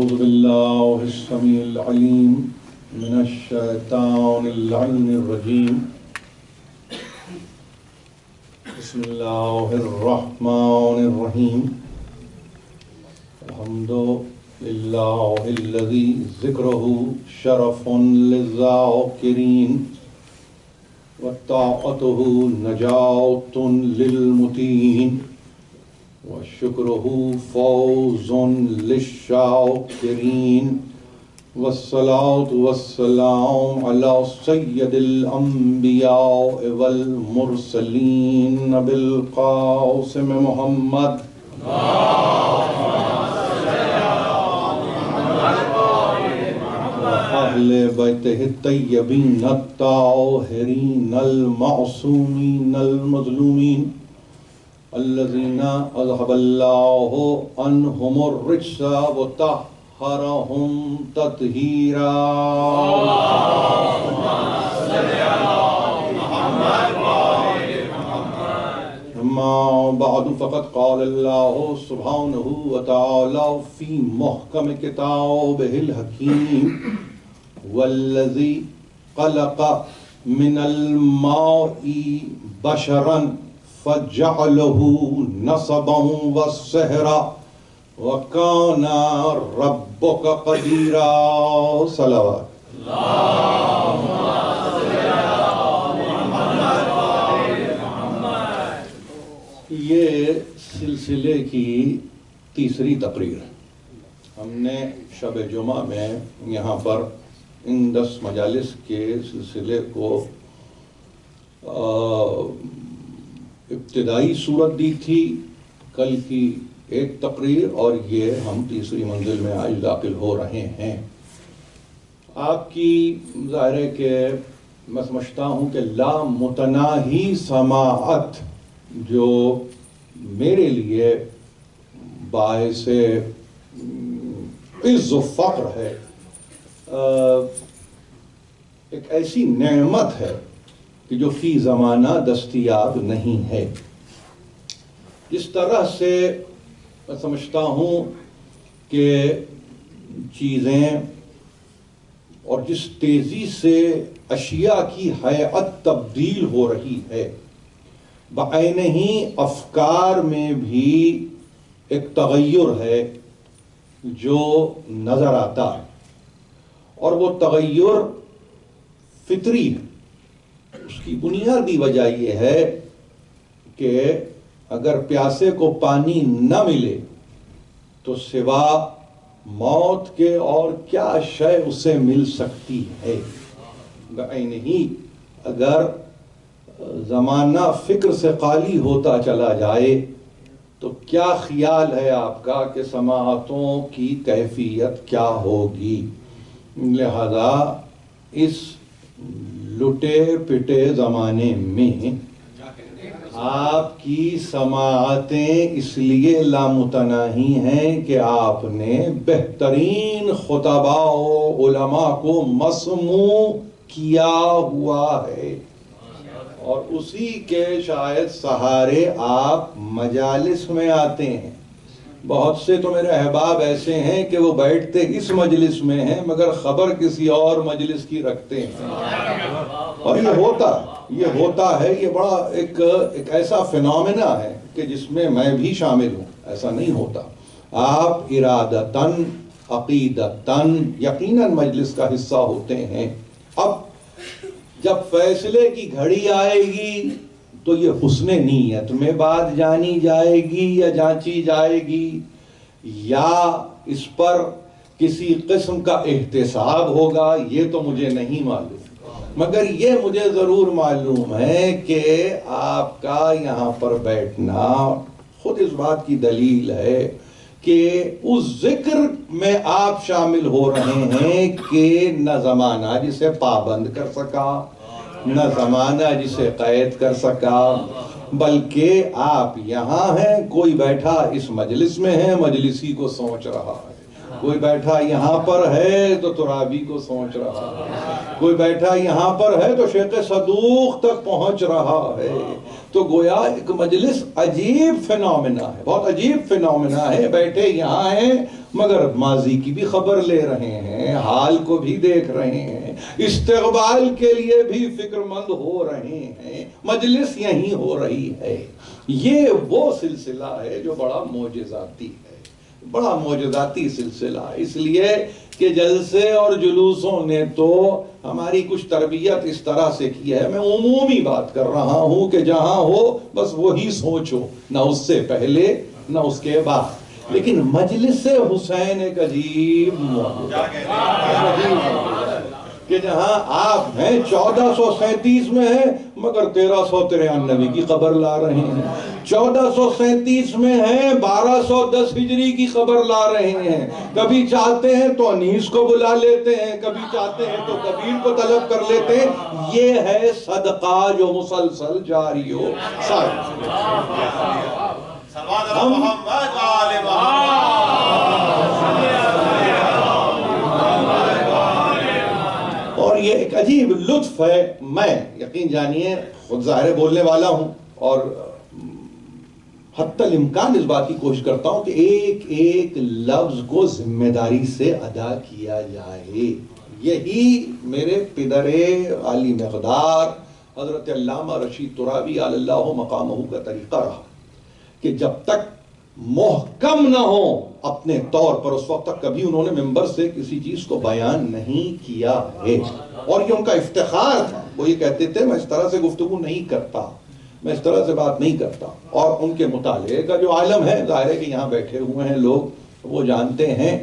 أعوذ بالله السميع العليم من الشيطان اللعين الرجيم بسم الله الرحمن الرحيم الحمد لله الذي ذكره شرف للذاكرين وطاعته نجاة للمتين وشكره فوز للشاكرين والصلاة والسلام على سيد الأنبياء والمرسلين بالقاسم محمد وأهل بيته الطيبين الطاهرين المعصومين المظلومين الذين أذهب الله عنهم الرجس وطهرهم تطهيرا اللهم صل على محمد وآل محمد أما بعد فقد قال الله سبحانه وتعالى في محكم كتابه الحكيم والذي خلق من الماء بشرا فجعله نسبا وسحرا وكان ربك قديرا صلوات اللهم صل على محمد وآل محمد. یہ سلسلے کی تیسری تقریر ہے. ہم نے شب جمعہ میں یہاں پر ان 10 مجالس کے سلسلے کو ابتدائی صورت دی تھی. کل کی ایک تقریر اور یہ ہم تیسری منزل میں آج داخل ہو رہے ہیں. آپ کی ظاہر ہے کہ میں سمجھتا ہوں کہ لامتناہی سماعت جو میرے لیے باعث عز و فخر ہے، ایک ایسی نعمت ہے کہ جو فی زمانہ دستیاب نہیں ہے. جس طرح سے میں سمجھتا ہوں کہ چیزیں اور جس تیزی سے اشیاء کی ہیئت تبدیل ہو رہی ہے، بعین ہی افکار میں بھی ایک تغیر ہے جو نظر آتا ہے، اور وہ تغیر فطری ہے. اس کی بنیادی وجہ یہ ہے کہ اگر پیاسے کو پانی نہ ملے تو سوا موت کے اور کیا شے اسے مل سکتی ہے. بعین ہی اگر زمانہ فکر سے خالی ہوتا چلا جائے تو کیا خیال ہے آپ کا کہ سماعتوں کی کیفیت کیا ہوگی. لہذا اس لٹے پٹے زمانے میں آپ کی سماعتیں اس لیے لامتناہی ہیں کہ آپ نے بہترین خطباء و علماء کو مسموع کیا ہوا ہے، اور اسی کے شاید سہارے آپ مجالس میں آتے ہیں. بہت سے تو میرے احباب ایسے ہیں کہ وہ بیٹھتے اس مجلس میں ہیں مگر خبر کسی اور مجلس کی رکھتے ہیں. اور یہ ہوتا ہے یہ بڑا ایک ایسا فینومینا ہے کہ جس میں میں بھی شامل ہوں. ایسا نہیں ہوتا. آپ ارادتاً عقیدتاً یقیناً مجلس کا حصہ ہوتے ہیں. اب جب فیصلے کی گھڑی آئے گی تو یہ حسن نیت میں بات جانی جائے گی یا جانچی جائے گی، یا اس پر کسی قسم کا احتساب ہوگا، یہ تو مجھے نہیں معلوم. مگر یہ مجھے ضرور معلوم ہے کہ آپ کا یہاں پر بیٹھنا خود اس بات کی دلیل ہے کہ اس ذکر میں آپ شامل ہو رہے ہیں کہ نہ زمانہ جسے پابند کر سکا، نہ زمانہ جسے قید کر سکا، بلکہ آپ یہاں ہیں. کوئی بیٹھا اس مجلس میں ہے، مجلسی کو سوچ رہا ہے. کوئی بیٹھا یہاں پر ہے تو ترابی کو سوچ رہا ہے. کوئی بیٹھا یہاں پر ہے تو شیخ صدوق تک پہنچ رہا ہے. تو گویا ایک مجلس عجیب فینومینا ہے، بہت عجیب فینومینا ہے. بیٹھے یہاں ہیں مگر ماضی کی بھی خبر لے رہے ہیں، حال کو بھی دیکھ رہے ہیں، استقبال کے لیے بھی فکر مند ہو رہے ہیں، مجلس یہیں ہو رہی ہے. یہ وہ سلسلہ ہے جو بڑا معجزاتی ہے، بڑا معجزاتی سلسلہ ہے. اس لیے کہ جلسے اور جلوسوں نے تو ہماری کچھ تربیت اس طرح سے کی ہے. میں عمومی بات کر رہا ہوں کہ جہاں ہو بس وہی سوچو، نہ اس سے پہلے نہ اس کے بعد. لیکن مجلس حسین ایک عجیب معجزہ کہ جہاں آپ ہیں 1437 میں ہیں مگر 1393 کی خبر لا رہے ہیں، 1437 میں ہیں 1210 ہجری کی خبر لا رہے ہیں. کبھی چاہتے ہیں تو انیس کو بلا لیتے ہیں، کبھی چاہتے ہیں تو کبیر کو طلب کر لیتے ہیں. یہ ہے صدقہ جو مسلسل جاری ہو. اور یہ ایک عجیب لطف ہے. میں یقین جانیے خود ظاہر بولنے والا ہوں اور حتی الامکان اس بات کی کوشش کرتا ہوں کہ ایک ایک لفظ کو ذمہ داری سے ادا کیا جائے. یہی میرے پدر عالی مقدار حضرت علامہ رشید ترابی علی اللہ مقامہ کا طریقہ رہا کہ جب تک محکم نہ ہو اپنے طور پر اس وقت تک کبھی انہوں نے ممبر سے کسی چیز کو بیان نہیں کیا ہے. اور یہ ان کا افتخار تھا. وہ یہ کہتے تھے میں اس طرح سے گفتگو نہیں کرتا، میں اس طرح سے بات نہیں کرتا. اور ان کے مطالعے کا جو عالم ہے، ظاہر ہے کہ یہاں بیٹھے ہوئے ہیں لوگ، وہ جانتے ہیں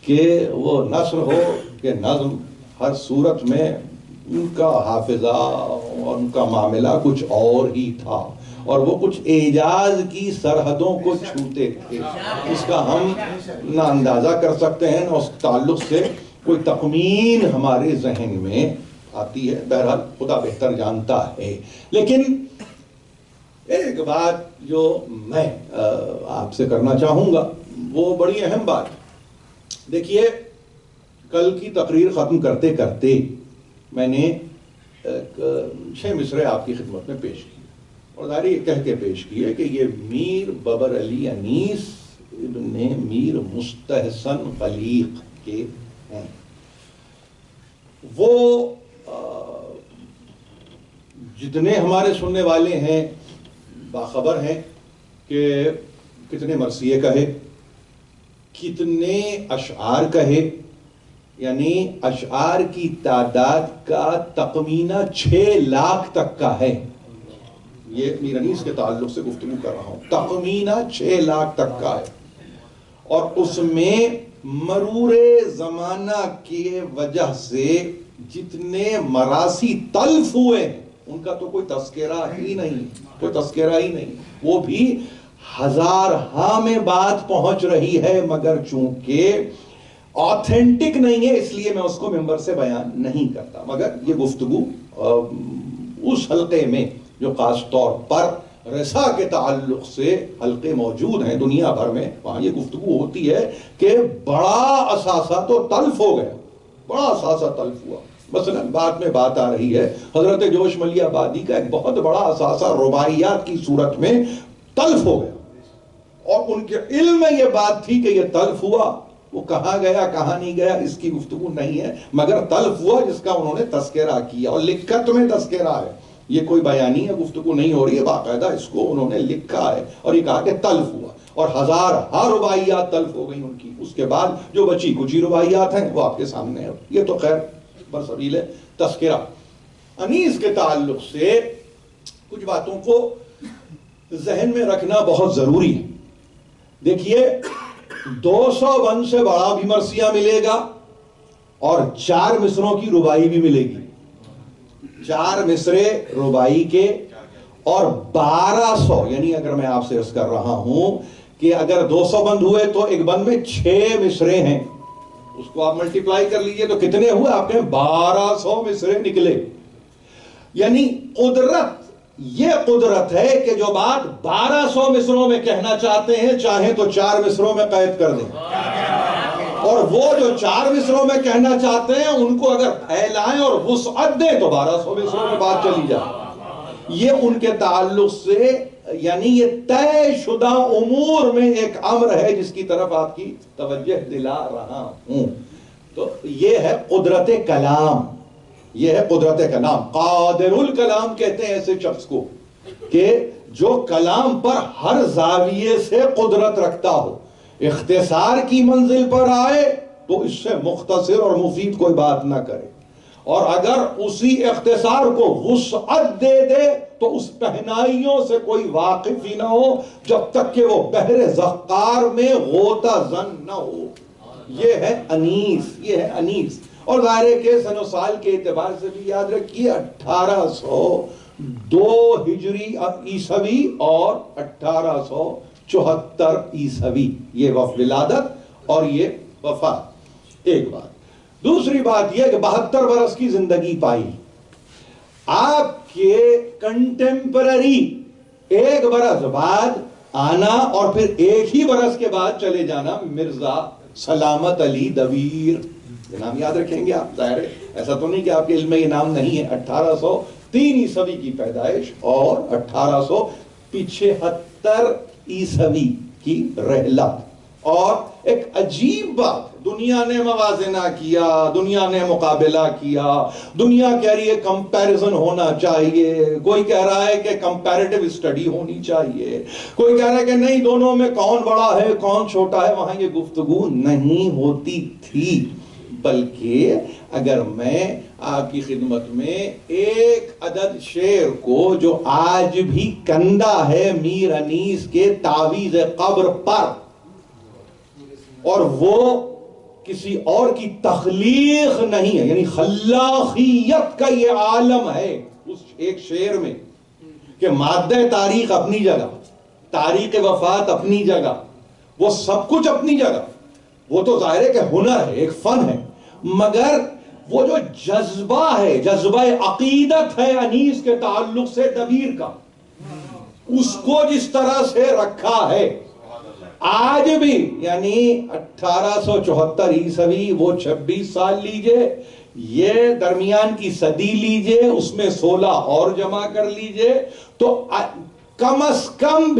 کہ وہ نثر ہو کہ نظم، ہر صورت میں ان کا حافظہ اور ان کا معاملہ کچھ اور ہی تھا، اور وہ کچھ اعجاز کی سرحدوں کو چھوتے تھے. اس کا ہم نہ اندازہ کر سکتے ہیں، نہ اس تعلق سے کوئی تخمین ہمارے ذہن میں آتی ہے. بہرحال خدا بہتر جانتا ہے. لیکن ایک بات جو میں آپ سے کرنا چاہوں گا وہ بڑی اہم بات. دیکھیے کل کی تقریر ختم کرتے کرتے میں نے 6 مصرے آپ کی خدمت میں پیش کی، اور ظاہر یہ کہہ کے پیش کی ہے کہ یہ میر ببر علی انیس ابن میر مستحسن خلیق کے ہیں. وہ جتنے ہمارے سننے والے ہیں باخبر ہیں کہ کتنے مرثیے کہے، کتنے اشعار کہے. یعنی اشعار کی تعداد کا تخمینہ 6 لاکھ تک کا ہے. یہ میر انیس کے تعلق سے گفتگو کر رہا ہوں. تخمینہ 6 لاکھ تک کا ہے. اور اس میں مرور زمانہ کی وجہ سے جتنے مراثی تلف ہوئے ان کا تو کوئی تذکرہ ہی نہیں، وہ بھی ہزارہا میں بات پہنچ رہی ہے، مگر چونکہ آتھینٹک نہیں ہے اس لیے میں اس کو ممبر سے بیان نہیں کرتا. مگر یہ گفتگو اس حلقے میں جو خاص طور پر رسا کے تعلق سے حلقے موجود ہیں دنیا بھر میں، وہاں یہ گفتگو ہوتی ہے کہ بڑا اثاثہ تو تلف ہو گیا، بڑا اثاثہ تلف ہوا. مثلا بعد میں بات آ رہی ہے حضرت جوش ملی آبادی کا ایک بہت بڑا اثاثہ رباعیات کی صورت میں تلف ہو گیا، اور ان کے علم میں یہ بات تھی کہ یہ تلف ہوا. وہ کہاں گیا کہاں نہیں گیا اس کی گفتگو نہیں ہے، مگر تلف ہوا جس کا انہوں نے تذکرہ کیا، اور لکھت میں تذکرہ ہے. یہ کوئی بیانی ہے، گفتگو نہیں ہو رہی ہے، باقاعدہ اس کو انہوں نے لکھا ہے اور یہ کہا کہ تلف ہوا، اور ہزارہا رباعیات تلف ہو گئی ان کی. اس کے بعد جو بچی کچھ رباعیات ہیں وہ آپ کے سامنے ہے. یہ تو خیر برسبیل تذکرہ. انیس کے تعلق سے کچھ باتوں کو ذہن میں رکھنا بہت ضروری ہے. دیکھیے 200 بند سے بڑا بھی مرثیہ ملے گا اور 4 مصروں کی ربائی بھی ملے گی. 4 مصرے ربائی کے اور 1200، یعنی اگر میں آپ سے عرض کر رہا ہوں کہ اگر 200 بند ہوئے تو ایک بند میں 6 مصرے ہیں، اس کو آپ ملٹیپلائی کر لیجئے تو کتنے ہوئے آپ کے 1200 مصرے نکلے. یعنی قدرت، یہ قدرت ہے کہ جو بات 1200 مصروں میں کہنا چاہتے ہیں چاہیں تو 4 مصروں میں قید کر دیں، اور وہ جو 4 مصروں میں کہنا چاہتے ہیں ان کو اگر پھیلائیں اور وسعت دیں تو 1200 مصروں میں بات چلی جائے. یہ ان کے تعلق سے یعنی یہ طے شدہ امور میں ایک امر ہے جس کی طرف آپ کی توجہ دلا رہا ہوں. تو یہ ہے قدرت کلام. یہ ہے قدرت کلام. قادر الکلام کہتے ہیں ایسے شخص کو کہ جو کلام پر ہر زاویے سے قدرت رکھتا ہو. اختصار کی منزل پر آئے تو اس سے مختصر اور مفید کوئی بات نہ کرے, اور اگر اسی اختصار کو وسعت دے دے تو اس پہنائیوں سے کوئی واقف ہی نہ ہو جب تک کہ وہ بحر زقار میں غوطہ زن نہ ہو. یہ ہے انیس, یہ ہے انیس. اور ظاہر ہے کہ سن و سال کے اعتبار سے بھی یاد رکھیے 1802 ہجری عیسوی اور 1874 عیسوی یہ ولادت اور یہ وفات. ایک بات. دوسری بات یہ کہ 72 برس کی زندگی پائی. آپ کے کنٹمپرری ایک برس بعد آنا اور پھر ایک ہی برس کے بعد چلے جانا مرزا سلامت علی دبیر. یہ نام یاد رکھیں گے آپ. ظاہر ہے ایسا تو نہیں کہ آپ کے علم میں یہ نام نہیں ہے. 1803 عیسوی کی پیدائش اور 1875 عیسوی کی رحلت. اور ایک عجیب بات, دنیا نے موازنہ کیا, دنیا نے مقابلہ کیا, دنیا کہہ رہی ہے کمپیریزن ہونا چاہیے, کوئی کہہ رہا ہے کہ کمپیریٹیو اسٹڈی ہونی چاہیے, کوئی کہہ رہا ہے کہ نہیں دونوں میں کون بڑا ہے کون چھوٹا ہے. وہاں یہ گفتگو نہیں ہوتی تھی. بلکہ اگر میں آپ کی خدمت میں ایک عدد شعر کو جو آج بھی کندہ ہے میر انیس کے تعویذ قبر پر, اور وہ کسی اور کی تخلیق نہیں ہے, یعنی خلاقیت کا یہ عالم ہے اس ایک شعر میں کہ مادہ تاریخ اپنی جگہ, تاریخ وفات اپنی جگہ, وہ سب کچھ اپنی جگہ. وہ تو ظاہر ہے کہ ہنر ہے, ایک فن ہے, مگر وہ جو جذبہ ہے, جذبہ عقیدت ہے انیس کے تعلق سے دبیر کا, اس کو جس طرح سے رکھا ہے آج بھی, یعنی 1874 عیسوی, وہ 26 سال لیجئے, یہ درمیان کی صدی لیجئے, اس میں 16 اور جمع کر لیجئے, تو کم از کم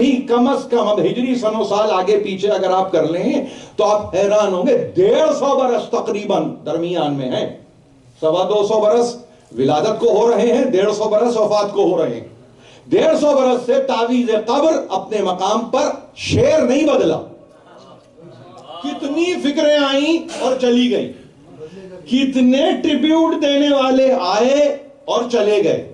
اب ہجری سن و سال آگے پیچھے اگر آپ کر لیں تو آپ حیران ہوں گے. 150 برس تقریباً درمیان میں ہیں. 225 برس ولادت کو ہو رہے ہیں, 150 برس وفات کو ہو رہے ہیں. 150 برس سے تعویذ قبر اپنے مقام پر, شعر نہیں بدلا. کتنی فکریں آئیں اور چلی گئی, کتنے ٹریبیوٹ دینے والے آئے اور چلے گئے.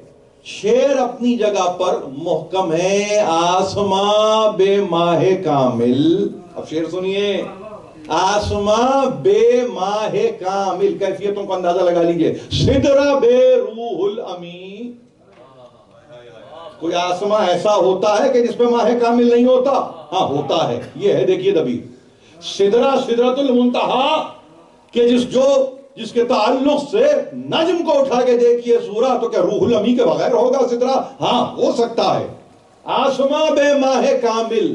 شعر اپنی جگہ پر محکم ہے. آسماں بے ماہ کامل, اب شعر سنیے, آسماں بے ماہ کامل, کیفیتوں کا اندازہ لگا لیجئے. سدرہ بے روح الامین. کوئی آسماں ایسا ہوتا ہے کہ جس پہ ماہ کامل نہیں ہوتا؟ ہاں ہوتا ہے. یہ ہے دیکھیے دبیر. سدرۃ المنتہا کہ جس کے تعلق سے نجم کو اٹھا کے دیکھیے سورہ, تو کیا روح الامی کے بغیر ہوگا سدرہ؟ ہاں ہو سکتا ہے. آسماں بے ماہ کامل,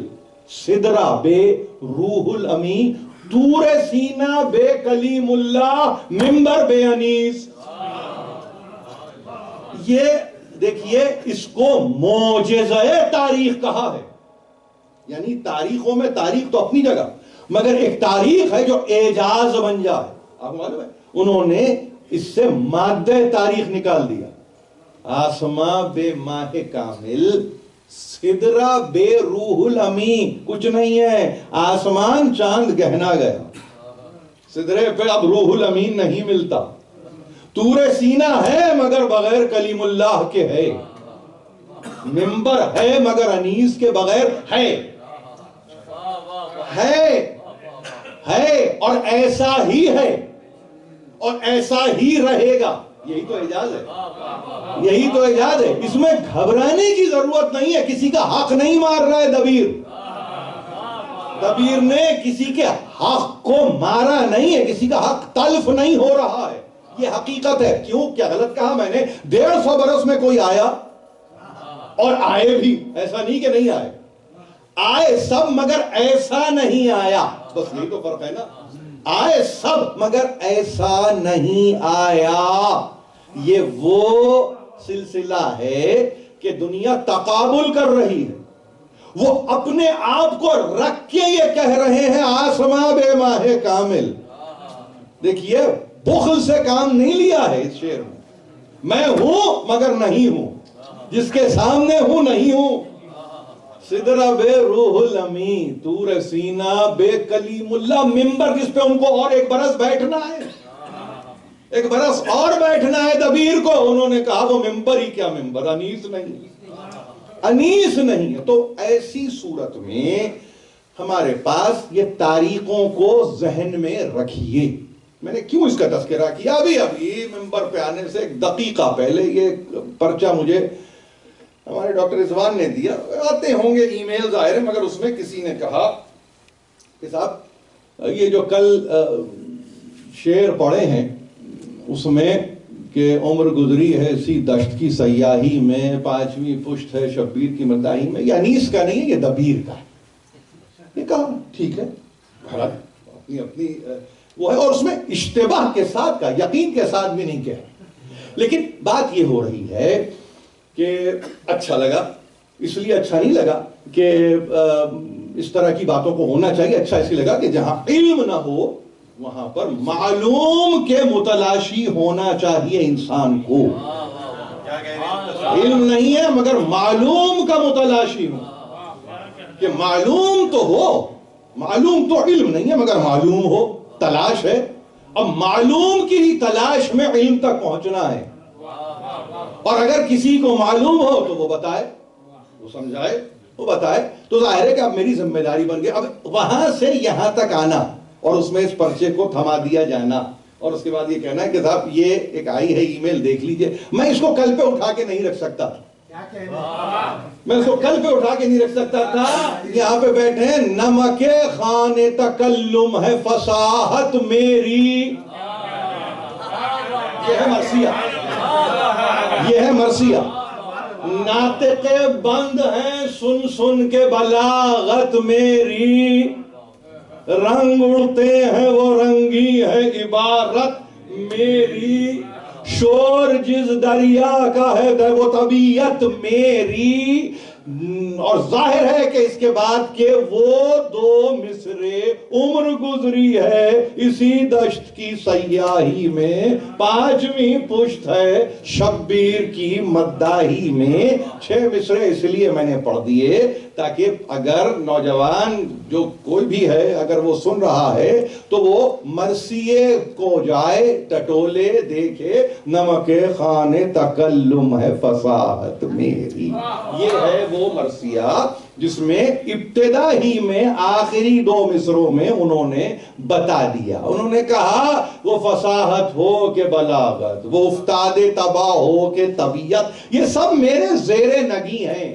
سدرہ بے روح الامی, طور سینہ بے کلیم اللہ, منبر بے انیس. یہ دیکھیے اس کو معجزہ تاریخ کہا ہے. یعنی تاریخوں میں تاریخ تو اپنی جگہ, مگر ایک تاریخ ہے جو اعجاز بن جائے. آپ کو معلوم ہے انہوں نے اس سے مادہ تاریخ نکال دیا. آسماں بے ماہ کامل, سدرہ بے روح الامی. کچھ نہیں ہے, آسمان چاند گہنا گیا, سدرے پہ اب روح الامین نہیں ملتا. طور سینہ ہے مگر بغیر کلیم اللہ کے ہے. منبر ہے مگر انیس کے بغیر ہے. اور ایسا ہی ہے اور ایسا ہی رہے گا. یہی تو اعجاز ہے, یہی تو اعجاز ہے. اس میں گھبرانے کی ضرورت نہیں ہے. کسی کا حق نہیں مار رہا ہے دبیر. دبیر نے کسی کے حق کو مارا نہیں ہے, کسی کا حق تلف نہیں ہو رہا ہے. یہ حقیقت ہے. کیوں, کیا غلط کہا میں نے؟ 150 برس میں کوئی آیا اور آئے بھی, ایسا نہیں کہ نہیں آئے, آئے سب مگر ایسا نہیں آیا. بس یہی تو فرق ہے نا. آئے سب مگر ایسا نہیں آیا. یہ وہ سلسلہ ہے کہ دنیا تقابل کر رہی ہے، وہ اپنے آپ کو رکھ کے یہ کہہ رہے ہیں آسماں بے ماہ کامل. دیکھیے بخل سے کام نہیں لیا ہے اس شعر میں ہوں مگر نہیں ہوں، جس کے سامنے ہوں نہیں ہوں. سدرہ بے روح الامی، طور سینا بے کلیم اللہ، ممبر جس پہ ان کو اور ایک برس بیٹھنا ہے، ایک برس اور بیٹھنا ہے دبیر کو. انہوں نے کہا وہ ممبر ہی کیا ممبر، انیس نہیں، انیس نہیں ہے. تو ایسی صورت میں ہمارے پاس یہ تاریخوں کو ذہن میں رکھیے. میں نے کیوں اس کا تذکرہ کیا؟ ابھی ممبر پہ آنے سے ایک دقیقہ پہلے یہ پرچہ مجھے ہمارے ڈاکٹر رضوان نے دیا. آتے ہوں گے ای میل ظاہر ہے، مگر اس میں کسی نے کہا کہ صاحب یہ جو کل شعر پڑھے ہیں اس میں کہ عمر گزری ہے اسی دشت کی سیاہی میں، پانچویں پشت ہے شبیر کی مداحی میں، یہ انیس کا نہیں ہے، یہ دبیر کا ہے. یہ کہا ٹھیک ہے، اپنی اپنی وہ ہے، اور اس میں اشتباہ کے ساتھ کا، یقین کے ساتھ بھی نہیں کہا. لیکن بات یہ ہو رہی ہے کہ اچھا لگا، اس لیے اچھا نہیں لگا کہ اس طرح کی باتوں کو ہونا چاہیے. اچھا اس لیے لگا کہ جہاں علم نہ ہو وہاں پر معلوم کے متلاشی ہونا چاہیے انسان کو. علم نہیں ہے مگر معلوم کا متلاشی ہو، کہ معلوم تو ہو، معلوم تو علم نہیں ہے مگر معلوم ہو، تلاش ہے. اب معلوم کی ہی تلاش میں علم تک پہنچنا ہے. اور اگر کسی کو معلوم ہو تو وہ بتائے، وہ سمجھائے، وہ بتائے. تو ظاہر ہے کہ اب میری ذمہ داری بن گئی اب وہاں سے یہاں تک آنا اور اس میں اس پرچے کو تھما دیا جانا، اور اس کے بعد یہ کہنا ہے کہ صاحب یہ ایک آئی ہے ای میل دیکھ لیجئے. میں اس کو کل پہ اٹھا کے نہیں رکھ سکتا، میں اس کو کل پہ اٹھا کے نہیں رکھ سکتا تھا. یہاں پہ بیٹھے ہیں، نمک خوان تکلم ہے فصاحت میری. یہ ہے مرثیہ، یہ ہے مرثیہ. ناطق بند ہیں سن سن کے بلاغت میری، رنگ اڑتے ہیں وہ رنگی ہے عبارت میری. شور جس دریا کا ہے وہ طبیعت میری. اور ظاہر ہے کہ اس کے بعد کہ وہ دو مصرے عمر گزری ہے اسی دشت کی سیاہی میں، پانچویں پشت ہے شبیر کی مداحی میں. 6 مصرے اس لیے میں نے پڑھ دیے تاکہ اگر نوجوان جو کوئی بھی ہے اگر وہ سن رہا ہے تو وہ مرثیے کو جائے ٹٹولے دیکھے. نمک خوان تکلم ہے فصاحت میری، یہ ہے وہ مرثیہ جس میں ابتدا ہی میں آخری 2 مصروں میں انہوں نے بتا دیا. انہوں نے کہا وہ فصاحت ہو کہ بلاغت، وہ افتاد تباہ ہو کہ طبیعت، یہ سب میرے زیر نگی ہیں.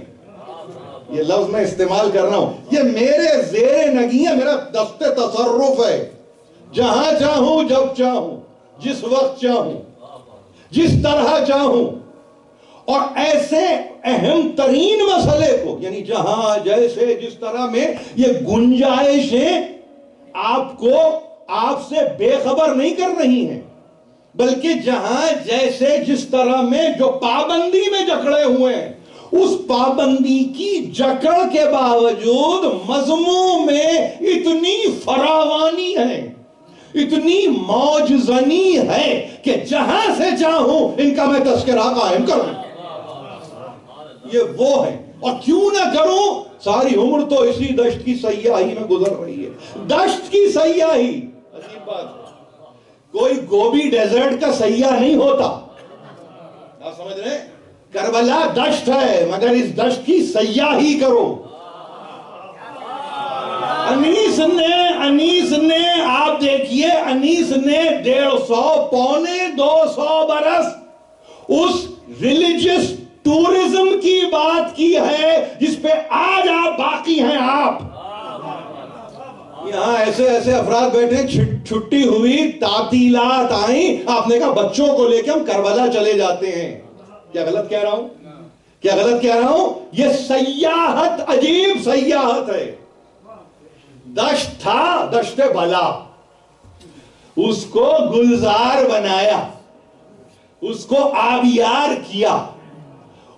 یہ لفظ میں استعمال کر رہا ہوں، یہ میرے زیر نگی ہے، میرا دست تصرف ہے. جہاں چاہوں جب چاہوں جس وقت چاہوں جس طرح چاہوں، اور ایسے اہم ترین مسئلے کو یعنی جہاں جیسے جس طرح میں یہ گنجائشیں آپ کو آپ سے بے خبر نہیں کر رہی ہیں، بلکہ جہاں جیسے جس طرح میں جو پابندی میں جکڑے ہوئے ہیں اس پابندی کی جکڑ کے باوجود مضمون میں اتنی فراوانی ہے، اتنی موج زنی ہے کہ جہاں سے چاہوں ان کا میں تذکرہ قائم کروں. یہ وہ ہے، اور کیوں نہ کروں، ساری عمر تو اسی دشت کی سیاہی میں گزر رہی ہے. دشت کی سیاہی عجیب بات ہے، کوئی گوبی ڈیزرٹ کا سیاح نہیں ہوتا، آپ سمجھ رہے ہیں؟ کربلا دشت ہے مگر اس دشت کی سیاہی کرو. انیس نے آپ دیکھیے، انیس نے 150 پونے 200 برس اس ریلیجس ٹورزم کی بات کی ہے جس پہ آج آپ باقی ہیں. آپ یہاں ایسے ایسے افراد بیٹھے، چھٹی ہوئی، تعطیلات آئیں، آپ نے کہا بچوں کو لے کے ہم کربلا چلے جاتے ہیں. کیا غلط کہہ رہا ہوں؟ کیا غلط کہہ رہا ہوں؟ یہ سیاحت عجیب سیاحت ہے. دشت تھا، دشت بلا، اس کو گلزار بنایا، اس کو آبیار کیا،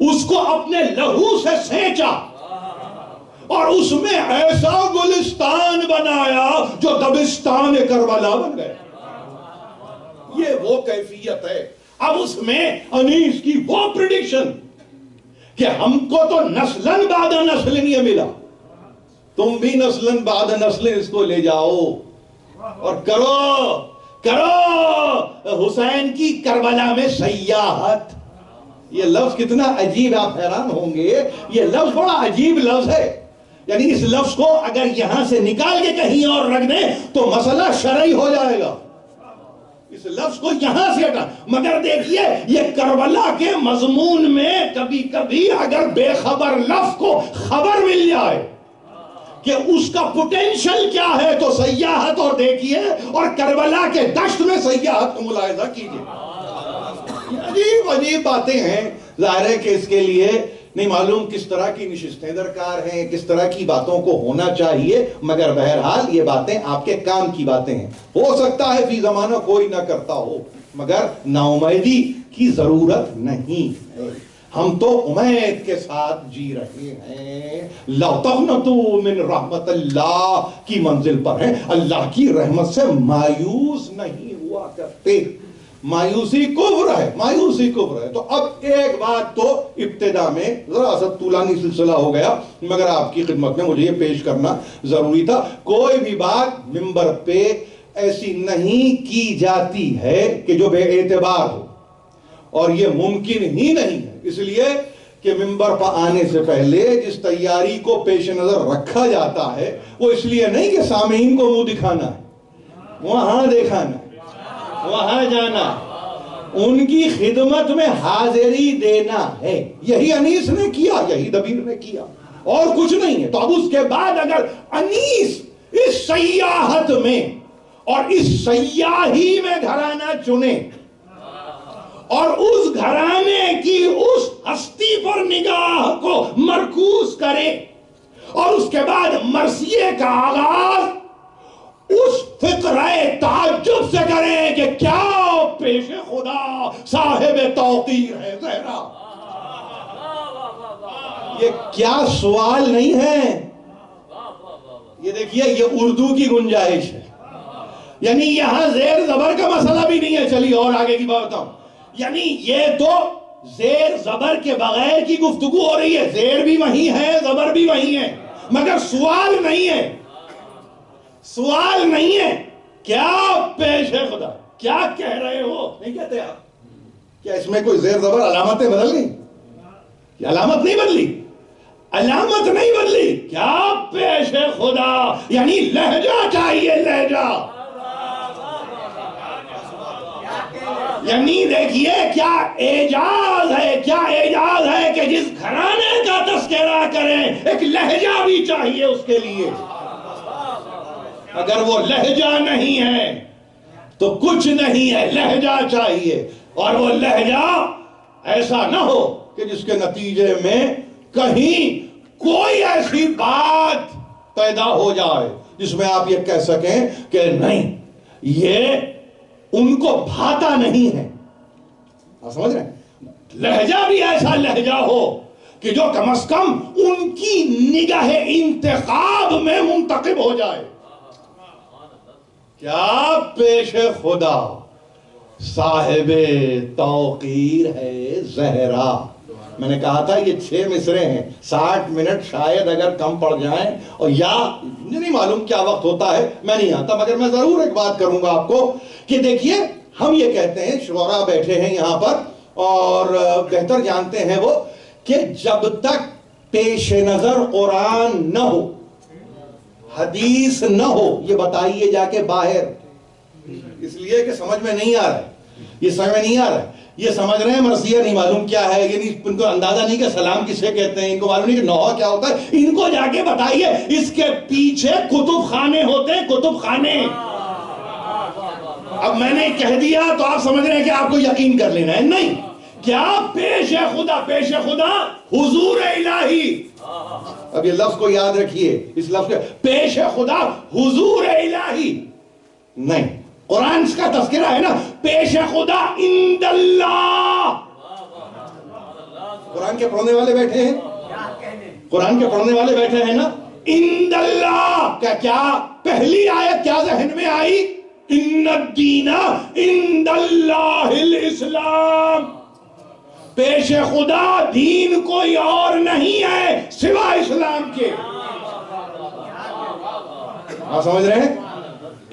اس کو اپنے لہو سے سینچا اور اس میں ایسا گلستان بنایا جو دبستان کربلا بن گئے. یہ وہ کیفیت ہے. اب اس میں انیس کی وہ پریڈکشن کہ ہم کو تو نسلن بعد نسلن یہ ملا, تم بھی نسلن بعد نسلن اس کو لے جاؤ اور کرو حسین کی کربلا میں سیاحت. یہ لفظ کتنا عجیب, آپ حیران ہوں گے. یہ لفظ بڑا عجیب لفظ ہے. یعنی اس لفظ کو اگر یہاں سے نکال کے کہیں اور رکھ دیں تو مسئلہ شرعی ہو جائے گا. اس لفظ کو یہاں سے ہٹا. مگر دیکھیے یہ کربلا کے مضمون میں کبھی کبھی اگر بے خبر لفظ کو خبر مل جائے کہ اس کا پوٹینشل کیا ہے تو سیاحت اور دیکھیے, اور کربلا کے دشت میں سیاحت کو ملاحظہ کیجیے. عجیب عجیب باتیں ہیں. ظاہر ہے کہ اس کے لیے نہیں معلوم کس طرح کی نشستیں درکار ہیں, کس طرح کی باتوں کو ہونا چاہیے, مگر بہرحال یہ باتیں آپ کے کام کی باتیں ہیں. ہو سکتا ہے فی زمانہ کوئی نہ کرتا ہو, مگر ناامیدی کی ضرورت نہیں ہے. ہم تو امید کے ساتھ جی رہے ہیں. لا تقنطوا من رحمت اللہ کی منزل پر ہیں. اللہ کی رحمت سے مایوس نہیں ہوا کرتے. مایوسی کفر ہے, مایوسی کفر ہے. تو اب ایک بات تو ابتدا میں ذرا سا طولانی سلسلہ ہو گیا, مگر آپ کی خدمت میں مجھے یہ پیش کرنا ضروری تھا. کوئی بھی بات منبر پہ ایسی نہیں کی جاتی ہے کہ جو بے اعتبار ہو, اور یہ ممکن ہی نہیں ہے. اس لیے کہ منبر پر آنے سے پہلے جس تیاری کو پیش نظر رکھا جاتا ہے وہ اس لیے نہیں کہ سامعین کو منہ دکھانا ہے, وہاں دکھانا ہے, وہاں جانا ہے, ان کی خدمت میں حاضری دینا ہے. یہی انیس نے کیا, یہی دبیر نے کیا, اور کچھ نہیں ہے. تو اب اس کے بعد اگر انیس اس سیاحت میں اور اس سیاحی میں گھرانہ چنے اور اس گھرانے کی اس ہستی پر نگاہ کو مرکوز کرے, اور اس کے بعد مرثیے کا آغاز اس فقرہ تعجب سے کریں کہ کیا پیش خدا صاحب توقیر ہے زہرا. یہ کیا سوال نہیں ہے. یہ دیکھیے یہ اردو کی گنجائش ہے. یعنی یہاں زیر زبر کا مسئلہ بھی نہیں ہے. چلیے اور آگے کی بات بتاؤں. یعنی یہ تو زیر زبر کے بغیر کی گفتگو ہو رہی ہے. زیر بھی وہی ہے, زبر بھی وہی ہے, مگر سوال نہیں ہے. سوال نہیں ہے کیا پیش ہے خدا, کیا کہہ رہے ہو, نہیں کہتے آپ. کیا اس میں کوئی زیر زبر علامتیں بدل گئی؟ علامت نہیں بدلی, علامت نہیں بدلی. کیا پیش ہے خدا, یعنی لہجہ چاہیے, لہجہ. یعنی دیکھیے کیا اعجاز ہے, کیا اعجاز ہے کہ جس گھرانے کا تذکرہ کریں ایک لہجہ بھی چاہیے اس کے لیے. اگر وہ لہجہ نہیں ہے تو کچھ نہیں ہے. لہجہ چاہیے, اور وہ لہجہ ایسا نہ ہو کہ جس کے نتیجے میں کہیں کوئی ایسی بات پیدا ہو جائے جس میں آپ یہ کہہ سکیں کہ نہیں یہ ان کو بھاتا نہیں ہے. آپ سمجھ رہے ہیں؟ لہجہ بھی ایسا لہجہ ہو کہ جو کم از کم ان کی نگاہ انتخاب میں منتخب ہو جائے. کیا پیش خدا صاحب توقیر ہے زہرا. میں نے کہا تھا یہ 6 مصرے ہیں, 60 منٹ شاید اگر کم پڑ جائیں, اور یا نہیں معلوم کیا وقت ہوتا ہے, میں نہیں آتا, مگر میں ضرور ایک بات کروں گا آپ کو کہ دیکھیے ہم یہ کہتے ہیں, شعراء بیٹھے ہیں یہاں پر اور بہتر جانتے ہیں وہ, کہ جب تک پیش نظر قرآن نہ ہو, حدیث نہ ہو, یہ بتائیے جا کے باہر. اس لیے کہ سمجھ میں نہیں آ رہا ہے, یہ سمجھ میں نہیں آ رہا ہے. یہ سمجھ رہے ہیں مرثیہ نہیں معلوم کیا ہے, یعنی ان کو اندازہ نہیں کہ سلام کسے کہتے ہیں, ان کو معلوم نہیں کہ نوحہ کیا ہوتا ہے. ان کو جا کے بتائیے اس کے پیچھے کتب خانے ہوتے ہیں, کتب خانے. اب میں نے کہہ دیا تو آپ سمجھ رہے ہیں کہ آپ کو یقین کر لینا ہے. نہیں, کیا پیش خدا, پیش خدا حضور الہی. اب یہ لفظ کو یاد رکھیے, اس لفظ کو پیش خدا حضور الہی نہیں. قرآن اس کا تذکرہ ہے نا, پیش خدا عند اللہ. قرآن کے پڑھنے والے بیٹھے ہیں، قرآن کے پڑھنے والے بیٹھے ہیں نا. عند اللہ کا کیا پہلی آیت کیا ذہن میں آئی؟ ان الدین عند اللہ الاسلام. پیش خدا دین کوئی اور نہیں ہے سوا اسلام کے. آپ سمجھ رہے ہیں؟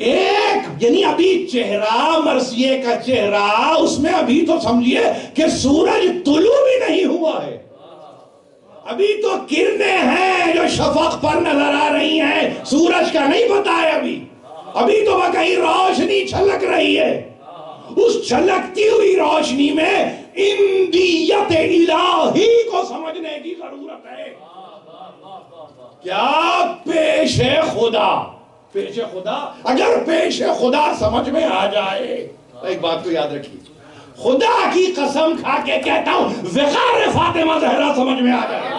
ایک یعنی ابھی چہرہ مرثیے کا چہرہ، اس میں ابھی تو سمجھیے کہ سورج طلوع بھی نہیں ہوا ہے، ابھی تو کرنیں ہیں جو شفق پر نظر آ رہی ہیں، سورج کا نہیں پتا ہے ابھی تو وہ کہیں روشنی چھلک رہی ہے. اس چھلکتی ہوئی روشنی میں اندیت الہی کو سمجھنے کی ضرورت ہے. کیا پیش خدا، پیش خدا، اگر پیش خدا سمجھ میں آ جائے، ایک بات کو یاد رکھیے، خدا کی قسم کھا کے کہتا ہوں وقار فاطمہ زہرا سمجھ میں آ جائے.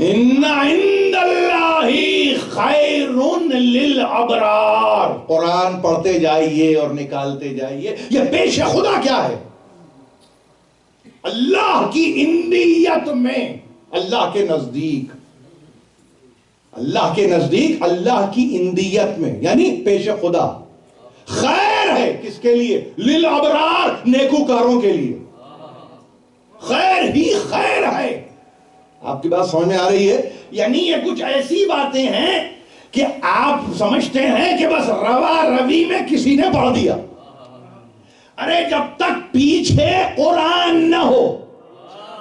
ان عند اللہ خیر للابرار. قرآن پڑھتے جائیے اور نکالتے جائیے. یہ پیش خدا کیا ہے؟ اللہ کی اندیت میں، اللہ کے نزدیک، اللہ کے نزدیک، اللہ کی اندیت میں، یعنی پیش خدا خیر ہے. کس کے لیے؟ للابرار، نیکوکاروں کے لیے. خیر ہی خیر ہے. آپ کی بات سمجھ میں آ رہی ہے؟ یعنی یہ کچھ ایسی باتیں ہیں کہ آپ سمجھتے ہیں کہ بس روا روی میں کسی نے پڑھ دیا. ارے جب تک پیچھے قرآن نہ ہو،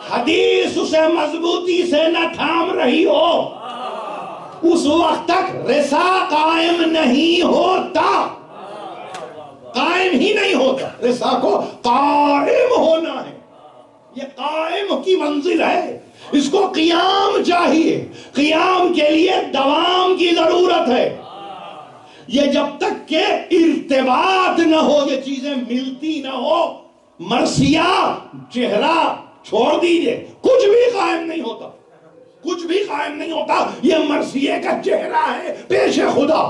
حدیث اسے مضبوطی سے نہ تھام رہی ہو، اس وقت تک رسا قائم نہیں ہوتا، قائم ہی نہیں ہوتا. رسا کو قائم ہونا ہے، یہ قائم کی منزل ہے. اس کو قیام چاہیے، قیام کے لیے دوام کی ضرورت ہے. یہ جب تک کہ ارتباط نہ ہو، یہ چیزیں ملتی نہ ہو، مرثیہ چہرہ چھوڑ دیجئے، کچھ بھی قائم نہیں ہوتا، کچھ بھی قائم نہیں ہوتا. یہ مرثیے کا چہرہ ہے پیش خدا.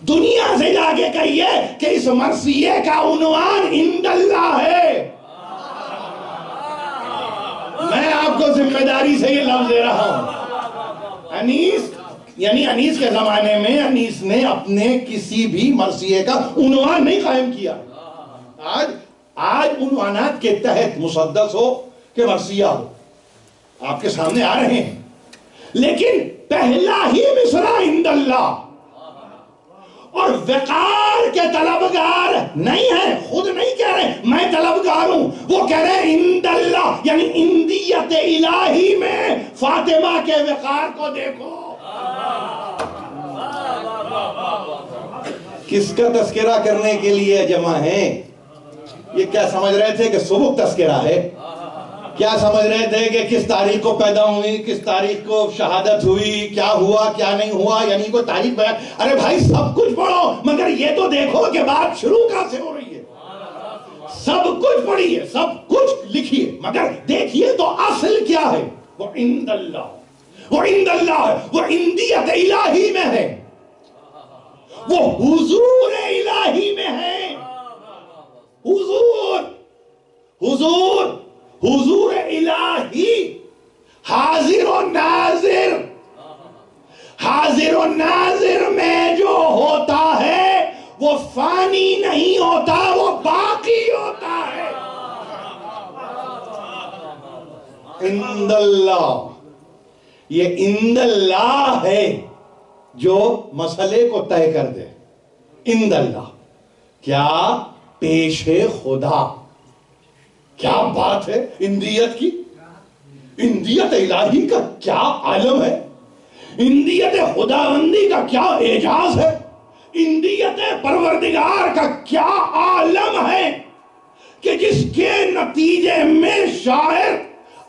دنیا سے جا کے کہیے کہ اس مرثیے کا عنوان عند اللہ ہے. میں آپ کو ذمہ داری سے یہ لفظ دے رہا ہوں. انیس، یعنی انیس کے زمانے میں انیس نے اپنے کسی بھی مرثیے کا عنوان نہیں قائم کیا. آج عنوانات کے تحت مسدس ہو کہ مرثیہ ہو آپ کے سامنے آ رہے ہیں، لیکن پہلا ہی مصرع عند اللہ. اور وقار کے طلبگار نہیں ہیں، خود نہیں کہہ رہے میں طلبگار ہوں، وہ کہہ رہے ہیں عند اللہ، یعنی اندیت الہی میں فاطمہ کے وقار کو دیکھو. کس کا تذکرہ کرنے کے لیے جمع ہیں؟ یہ کیا سمجھ رہے تھے کہ سبک تذکرہ ہے؟ کیا سمجھ رہے تھے کہ کس تاریخ کو پیدا ہوئی، کس تاریخ کو شہادت ہوئی، کیا ہوا کیا نہیں ہوا، یعنی کوئی تاریخ بیان؟ ارے بھائی سب کچھ پڑھو، مگر یہ تو دیکھو کہ بات شروع کہاں سے ہو رہی ہے. سب کچھ پڑھیے، سب کچھ لکھیے، مگر دیکھیے تو اصل کیا ہے. وہ عند اللہ، وہ عند اللہ ہے، وہ اندیت الہی میں ہے، وہ حضور الہی میں ہے. حضور حضور الہی حاضر و ناظر، حاضر و ناظر میں جو ہوتا ہے وہ فانی نہیں ہوتا، وہ باقی ہوتا ہے. عند اللہ، یہ عند اللہ ہے جو مسئلے کو طے کر دے. عند اللہ کیا؟ پیش خدا. کیا بات ہے اندیت کی، اندیت الہی کا کیا عالم ہے، اندیت خداوندی کا کیا اعجاز ہے، اندیت پروردگار کا کیا عالم ہے کہ جس کے نتیجے میں شاعر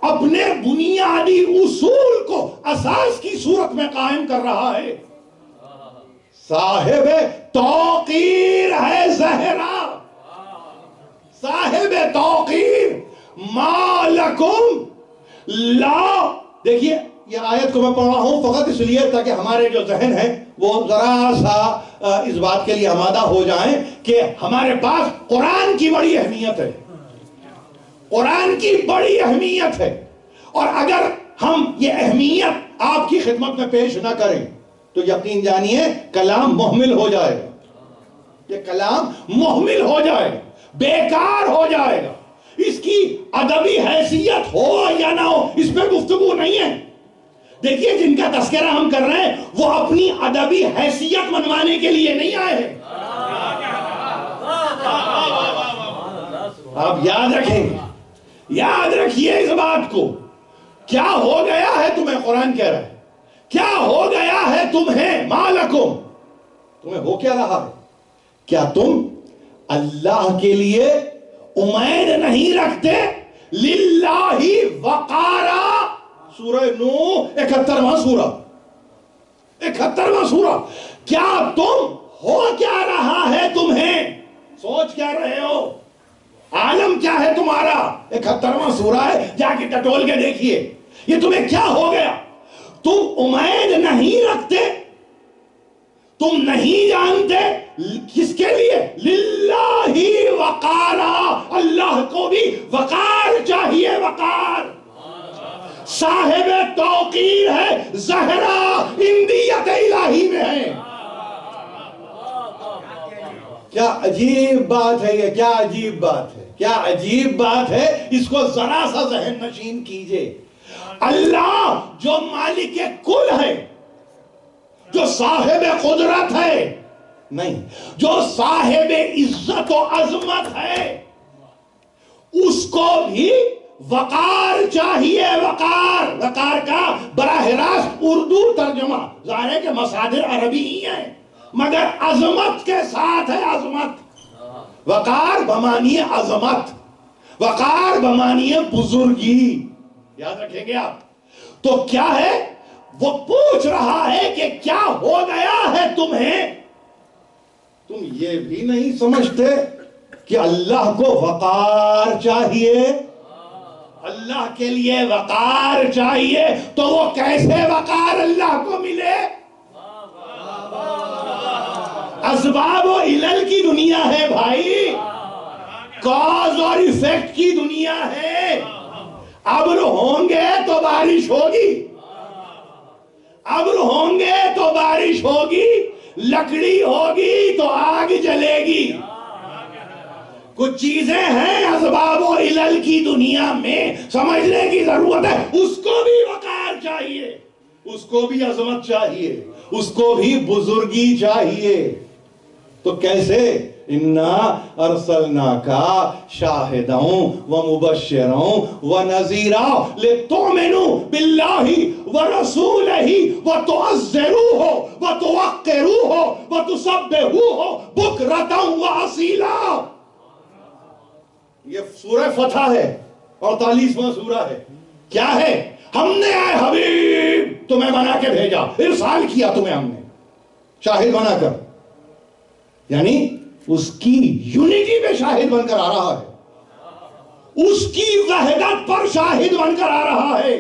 اپنے بنیادی اصول کو اساس کی صورت میں قائم کر رہا ہے. صاحب توقیر ہے زہرا، صاحب توقیر ما لکم لا. دیکھیے یہ آیت کو میں پڑھ رہا ہوں فقط اس لیے تاکہ ہمارے جو ذہن ہیں وہ ذرا سا اس بات کے لیے آمادہ ہو جائیں کہ ہمارے پاس قرآن کی بڑی اہمیت ہے. قرآن کی بڑی اہمیت ہے، اور اگر ہم یہ اہمیت آپ کی خدمت میں پیش نہ کریں تو یقین جانیے کلام محمل ہو جائے گا. یہ کلام محمل ہو جائے گا، بیکار ہو جائے گا. اس کی ادبی حیثیت ہو یا نہ ہو اس پہ گفتگو نہیں ہے. دیکھیے جن کا تذکرہ ہم کر رہے ہیں وہ اپنی ادبی حیثیت منوانے کے لیے نہیں آئے ہیں. آپ یاد رکھیں، یاد رکھیے اس بات کو. کیا ہو گیا ہے تمہیں؟ قرآن کہہ رہا ہے کیا ہو گیا ہے تمہیں؟ مالکم، تمہیں ہو کیا رہا ہے؟ کیا تم اللہ کے لیے امید نہیں رکھتے؟ للہ وقارا، سورہ نوح 71واں سورہ، 71واں سورہ. کیا تم ہو کیا رہا ہے تمہیں؟ سوچ کیا رہے ہو؟ عالم کیا ہے تمہارا؟ 71واں سورہ ہے، جا کے ٹٹول کے دیکھیے. یہ تمہیں کیا ہو گیا؟ تم امید نہیں رکھتے، تم نہیں جانتے کس کے لیے؟ للہ وقارا، اللہ کو بھی وقار چاہیے. وقار صاحب توقیر ہے، زہرا اندیت الہی میں ہے. کیا عجیب بات ہے یہ، کیا عجیب بات ہے، کیا عجیب بات ہے. اس کو ذرا سا ذہن نشین کیجئے. اللہ جو مالک کل ہے، جو صاحب قدرت ہے، نہیں، جو صاحب عزت و عظمت ہے، اس کو بھی وقار چاہیے. وقار، وقار کا براہ راست اردو ترجمہ ظاہر ہے کہ مصادر عربی ہی ہیں مگر عظمت کے ساتھ ہے. عظمت، وقار بمانی عظمت، وقار بمانی بزرگی. یاد رکھیں گے آپ. تو کیا ہے وہ پوچھ رہا ہے کہ کیا ہو گیا ہے تمہیں؟ تم یہ بھی نہیں سمجھتے کہ اللہ کو وقار چاہیے؟ اللہ کے لیے وقار چاہیے تو وہ کیسے وقار اللہ کو ملے؟ اسباب و علل کی دنیا ہے بھائی، کاز اور ایفیکٹ کی دنیا ہے. ابر ہوں گے تو بارش ہوگی، ابر ہوں گے تو بارش ہوگی، لکڑی ہوگی تو آگ جلے گی. کچھ چیزیں ہیں اسباب و علل کی دنیا میں سمجھنے کی ضرورت ہے. اس کو بھی وقار چاہیے، اس کو بھی عظمت چاہیے، اس کو بھی بزرگی چاہیے. تو کیسے؟ اِنَّا أَرْسَلْنَاكَ شَاهِدًا وَمُبَشِّرًا وَنَذِيرًا لِتُؤْمِنُوا بِاللَّهِ وَرَسُولِهِ وَتُعَزِّرُوهُ وَتُوَقِّرُوهُ وَتُسَبِّحُوهُ بُكْرَةً وَأَصِيلًا. یہ سورہ فتح ہے، 48واں سورہ ہے. کیا ہے؟ ہم نے اے حبیب تمہیں بنا کے بھیجا، ارسال کیا تمہیں ہم نے شاہد بنا کر. یعنی اس کی یونٹی پہ شاہد بن کر آ رہا ہے، اس کی وحدت پر شاہد بن کر آ رہا ہے،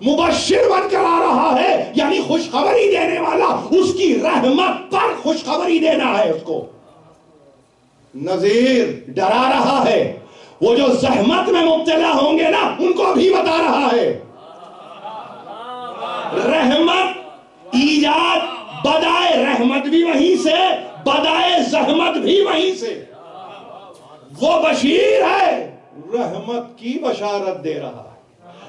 مبشر بن کر آ رہا ہے. یعنی خوشخبری دینے والا، اس کی رحمت پر خوشخبری دینا ہے اس کو. نذیر ڈرا رہا ہے، وہ جو زحمت میں مبتلا ہوں گے نا ان کو بھی بتا رہا ہے. رحمت ایجاد، بدائے رحمت بھی وہیں سے، بدائے زحمت بھی وہیں سے. وہ بشیر ہے، رحمت کی بشارت دے رہا ہے.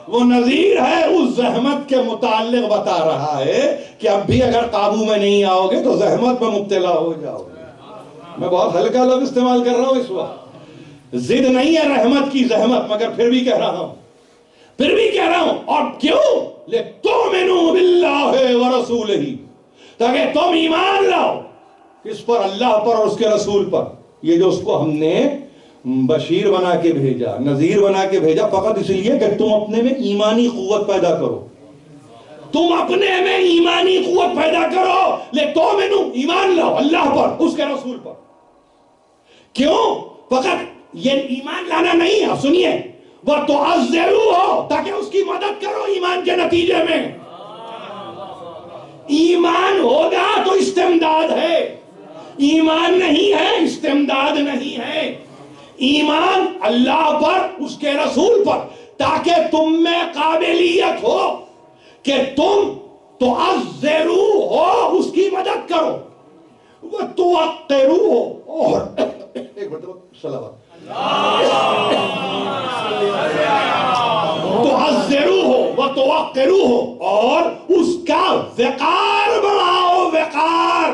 وہ نذیر ہے، اس زحمت کے متعلق بتا رہا ہے کہ اب بھی اگر قابو میں نہیں آؤ گے تو زحمت میں مبتلا ہو جاؤ گے. میں بہت ہلکا لفظ استعمال کر رہا ہوں اس وقت، ضد نہیں ہے رحمت کی زحمت، مگر پھر بھی کہہ رہا ہوں، پھر بھی کہہ رہا ہوں. اور کیوں؟ لِتُؤْمِنُوا بِاللَّهِ وَرَسُولِهِ، تاکہ تم ایمان لاؤ. کس پر؟ اللہ پر اور اس کے رسول پر. یہ جو اس کو ہم نے بشیر بنا کے بھیجا، نذیر بنا کے بھیجا، فقط اس لیے کہ تم اپنے میں ایمانی قوت پیدا کرو. تم اپنے میں ایمانی قوت پیدا کرو. لِتُؤْمِنُوا، ایمان لاؤ اللہ پر، اس کے رسول پر. کیوں؟ فقط یہ ایمان لانا نہیں ہے. سنیے، وہ تو ہو تاکہ اس کی مدد کرو ایمان کے نتیجے میں. ایمان ہوگا تو استمداد ہے، ایمان نہیں ہے استمداد نہیں ہے. ایمان اللہ پر، اس کے رسول پر، تاکہ تم میں قابلیت ہو کہ تم تعزرو ہو، اس کی مدد کرو، وہ توقرو ہو. اور ایک مرتبہ صلوات، تعزرو ہو وہ توقرو ہو، اور اس کا وقار بڑھاؤ، وقار.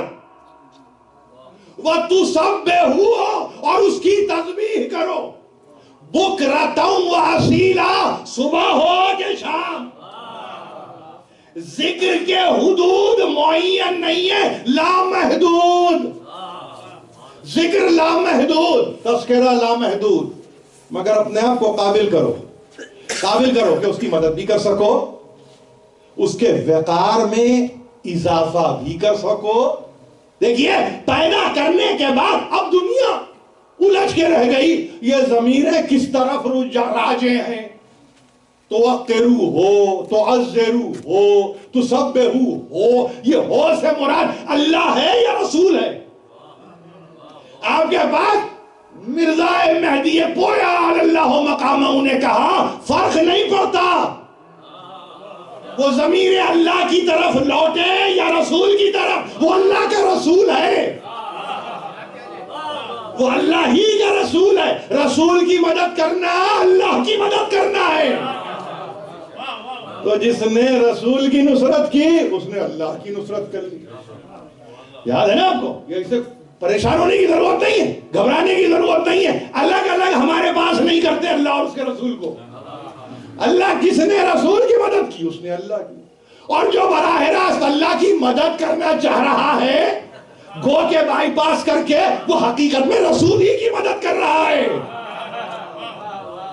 وَتُسَبِّحُ ہو اور اس کی تسبیح کرو، بُکْرَةً وَأَصِیلًا، صبح ہو کہ شام. ذکر کے حدود معین نہیں ہے، لامحدود. ذکر لامحدود، تذکرہ لامحدود، مگر اپنے آپ کو قابل کرو کہ اس کی مدد بھی کر سکو، اس کے وقار میں اضافہ بھی کر سکو. دیکھیے، پیدا کرنے کے بعد اب دنیا الجھ کے رہ گئی، یہ ضمیریں کس طرف راجع ہیں. توقرو ہو، تعزرو ہو، تسبحو ہو، یہ ہو سے مراد اللہ ہے یا رسول ہے؟ آپ کے پاس مرزا مہدی پویا اللہ مقامہ نے کہا فرق نہیں پڑتا، وہ ضمیر اللہ کی طرف لوٹے یا رسول کی طرف، وہ اللہ کا رسول ہے، وہ اللہ ہی کا رسول ہے. رسول کی مدد کرنا اللہ کی مدد کرنا ہے. تو جس نے رسول کی نصرت کی اس نے اللہ کی نصرت کر لی. یاد ہے نا آپ کو؟ یہ اسے پریشان ہونے کی ضرورت نہیں ہے، گھبرانے کی ضرورت نہیں ہے. الگ الگ ہمارے پاس نہیں کرتے اللہ اور اس کے رسول کو. اللہ کس نے رسول کی مدد کی اس نے اللہ کی. اور جو براہ راست اللہ کی مدد کرنا چاہ رہا ہے گو کے بائی پاس کر کے، وہ حقیقت میں رسول ہی کی مدد کر رہا ہے.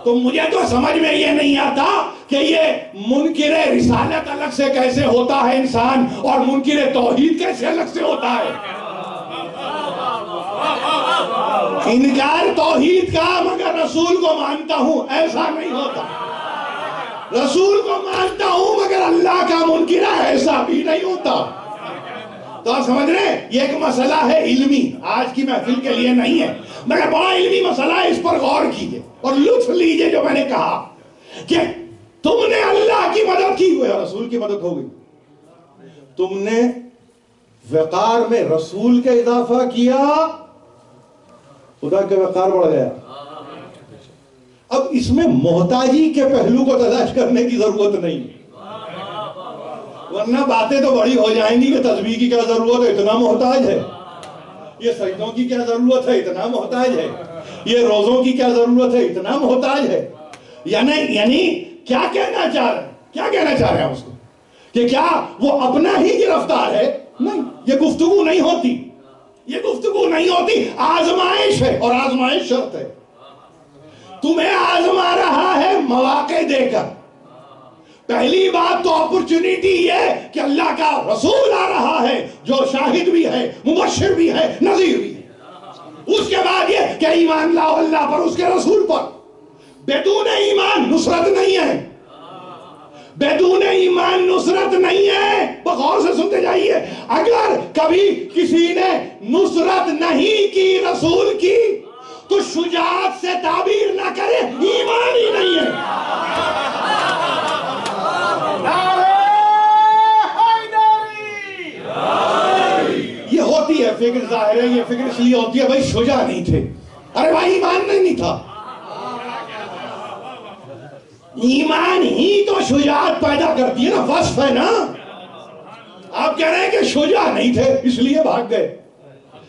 تو مجھے تو سمجھ میں یہ نہیں آتا کہ یہ منکر رسالت الگ سے کیسے ہوتا ہے انسان، اور منکر توحید کیسے الگ سے ہوتا ہے. انکار توحید کا مگر رسول کو مانتا ہوں ایسا نہیں ہوتا، رسول کو مانتا ہوں مگر اللہ کا منکر ایسا بھی نہیں ہوتا. تو آپ سمجھ رہے ہیں، یہ ایک مسئلہ ہے علمی، آج کی محفل کے لیے نہیں ہے مگر بڑا علمی مسئلہ ہے. اس پر غور کیجئے اور لطف لیجئے جو میں نے کہا کہ تم نے اللہ کی مدد کی ہوئی اور رسول کی مدد ہو گئی. تم نے وقار میں رسول کا اضافہ کیا، خدا کے وقار بڑھ گیا. اب اس میں محتاجی کے پہلو کو تلاش کرنے کی ضرورت نہیں، ورنہ باتیں تو بڑی ہو جائیں گی کہ تسبیح کی کیا ضرورت ہے، اتنا محتاج ہے. یہ سجدوں کی کیا ضرورت ہے، اتنا محتاج ہے. یہ روزوں کی کیا ضرورت ہے، اتنا محتاج ہے. یعنی کیا کہنا چاہ رہے ہیں اس کو کہ کیا وہ اپنا ہی گرفتار ہے؟ نہیں، یہ گفتگو نہیں ہوتی، یہ گفتگو نہیں ہوتی. آزمائش ہے اور آزمائش شرط ہے. تمہیں آزما رہا ہے مواقع دے کر. پہلی بات تو اپرچونٹی یہ کہ اللہ کا رسول آ رہا ہے جو شاہد بھی ہے، مبشر بھی ہے، نذیر بھی ہے. اس کے بعد یہ کہ ایمان لاؤ اللہ پر، اس کے رسول پر. بدون ایمان نصرت نہیں ہے، بدون ایمان نصرت نہیں ہے. غور سے سنتے جائیے، اگر کبھی کسی نے نصرت نہیں کی رسول کی تو شجاعت سے تعبیر نہ کرے، ایمان ہی نہیں ہے. یہ ہوتی ہے فکر، ظاہر ہے یہ فکر اس لیے ہوتی ہے بھائی شجاع نہیں تھے. ارے بھائی ایمان نہیں تھا. ایمان ہی تو شجاعت پیدا کرتی ہے نا، وصف ہے نا. آپ کہہ رہے ہیں کہ شجاع نہیں تھے اس لیے بھاگ گئے.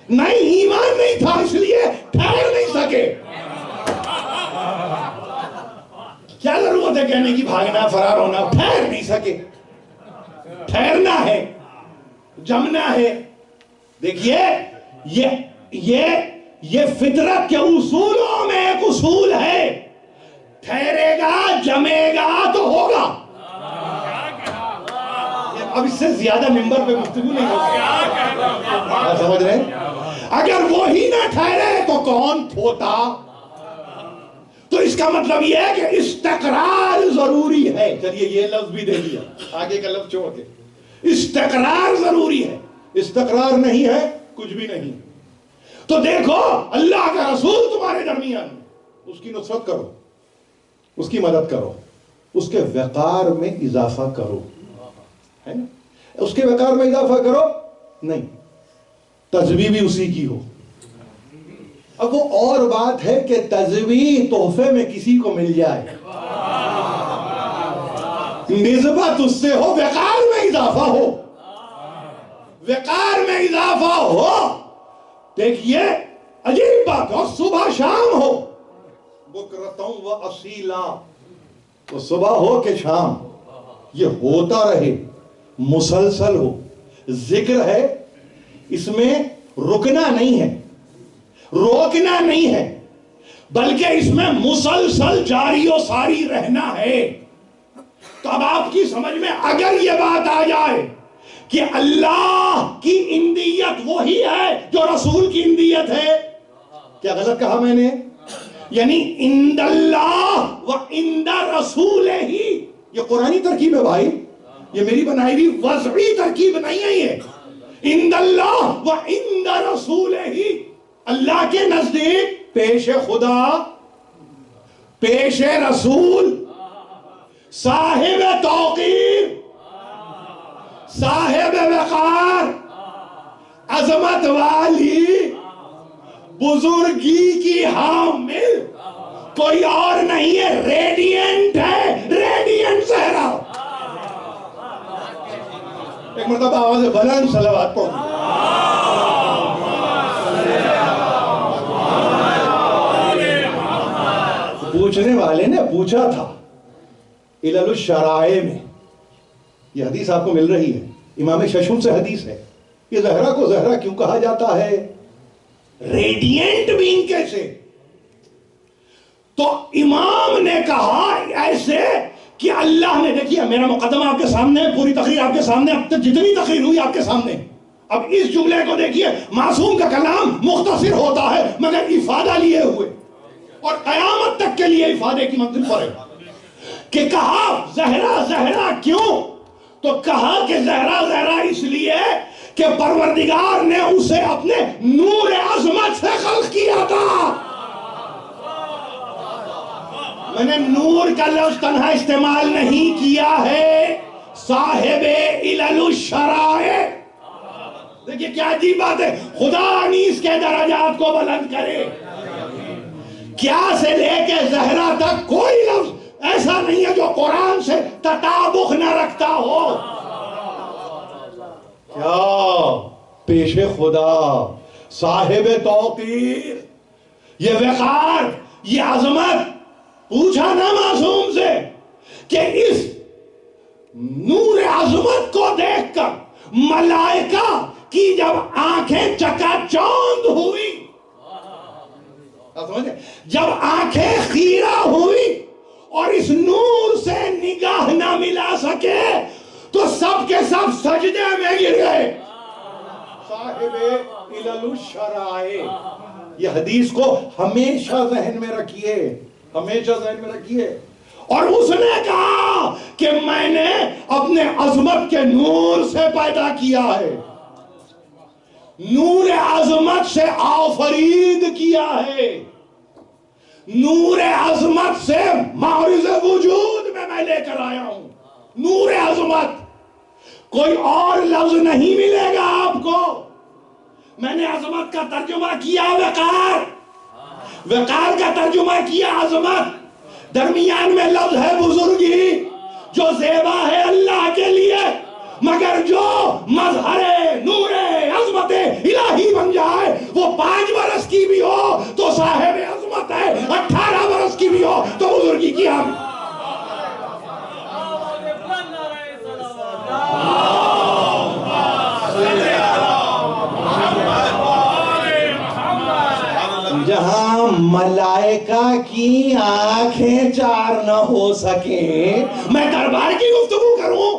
نہیں، ایمان نہیں تھا اس لیے ٹھہر نہیں سکے. کیا ضرورت ہے کہنے کی بھاگنا فرار ہونا؟ ٹھہر نہیں سکے. ٹھہرنا ہے، جمنا ہے. دیکھیے یہ فطرت کے اصولوں میں ایک اصول ہے، ٹھہرے گا جمے گا تو ہوگا. اب اس سے زیادہ ممبر پہ گفتگو نہیں ہوگی، سمجھ رہے ہیں؟ اگر وہی نہ ٹھہرے تو کون ہوتا؟ تو اس کا مطلب یہ ہے کہ استقرار ضروری ہے. چلیے یہ لفظ بھی دے دیا, آگے کا لفظ چھوڑ کے. استقرار ضروری ہے. استقرار نہیں ہے کچھ بھی نہیں. تو دیکھو اللہ کا رسول تمہارے درمیان, اس کی نصرت کرو, اس کی مدد کرو, اس کے وقار میں اضافہ کرو, ہے نا. اس کے وقار میں اضافہ کرو نہیں, تزویح بھی اسی کی ہو. اب وہ اور بات ہے کہ تزویح تحفے میں کسی کو مل جائے, نسبت اس سے ہو, وقار میں اضافہ ہو, وقار میں اضافہ ہو. دیکھیے عجیب بات, اور صبح شام ہو, بکرتوں و اصیلا, تو صبح ہو کہ شام, یہ ہوتا رہے, مسلسل ہو. ذکر ہے, اس میں رکنا نہیں ہے, روکنا نہیں ہے, بلکہ اس میں مسلسل جاری و ساری رہنا ہے. تو اب آپ کی سمجھ میں اگر یہ بات آ جائے کہ اللہ کی اندیت وہی ہے جو رسول کی اندیت ہے, کیا غلط کہا میں نے؟ یعنی عند اللہ و عند رسول ہی, یہ قرآنی ترکیب ہے بھائی, یہ میری بنائی ہوئی وضعی ترکیب نہیں ہے. یہ عند اللہ و عند رسول ہی, اللہ کے نزدیک پیش خدا, پیش رسول, صاحب توقیر, صاحب وقار, عظمت والی, بزرگی کی حامل کوئی اور نہیں ہے, ریڈینٹ ہے, ریڈینٹ صحرا. ایک مرتبہ آواز بلند صلوات پڑھو. پوچھنے والے نے پوچھا تھا علل الشرائع میں, یہ حدیث آپ کو مل رہی ہے, امام ششم سے حدیث ہے, یہ زہرا کو زہرا کیوں کہا جاتا ہے, ریڈینٹ بینگ کیسے؟ تو امام نے کہا ایسے کہ اللہ نے, دیکھیے میرا مقدمہ آپ کے سامنے, پوری تقریر آپ کے سامنے, اب تک جتنی تقریر ہوئی آپ کے سامنے. اب اس جملے کو دیکھیے, معصوم کا کلام مختصر ہوتا ہے مگر افادہ لیے ہوئے, اور قیامت تک کے لیے افادے کی منزل پر ہے. کہ کہا زہرا زہرا کیوں؟ تو کہا کہ زہرا زہرا اس لیے کہ پروردگار نے اسے اپنے نور عظمت سے خلق کیا تھا. میں نے نور کا لفظ تنہا استعمال نہیں کیا ہے, صاحب علل الشرائع. دیکھیے کیا عجیب بات ہے, خدا انیس کے درجات کو بلند کرے. کیا سے لے کے زہرا تک کوئی لفظ ایسا نہیں ہے جو قرآن سے تطابق نہ رکھتا ہو. کیا پیش خدا, صاحب توقیر, یہ وقار, یہ عظمت. پوچھا نا معصوم سے کہ اس نور عظمت کو دیکھ کر ملائکہ کی جب آنکھیں چکا چوند ہوئی, جب آنکھیں خیرہ ہوئی اور اس نور سے نگاہ نہ ملا سکے تو سب کے سب سجدے میں گر گئے. صاحب علل الشرائع, یہ حدیث کو ہمیشہ ذہن میں رکھیے, ہمیشہ ذہن میں رکھیے. اور اس نے کہا کہ میں نے اپنے عظمت کے نور سے پیدا کیا ہے, نور عظمت سے آفرید کیا ہے, نور عظمت سے معرض وجود میں لے کر آیا ہوں. نور عظمت, کوئی اور لفظ نہیں ملے گا آپ کو. میں نے عظمت کا ترجمہ کیا وقار, وقار کا ترجمہ کیا عظمت, درمیان میں لفظ ہے بزرگی جو زیبا ہے اللہ کے لیے, مگر جو مظہر نور عظمت الہی بن جائے وہ 5 برس کی بھی ہو تو صاحب عظمت ہے, 18 برس کی بھی ہو تو بزرگی کی ہم. جہاں ملائکہ کی آنکھیں چار نہ ہو سکیں, میں دربار کی گفتگو کروں.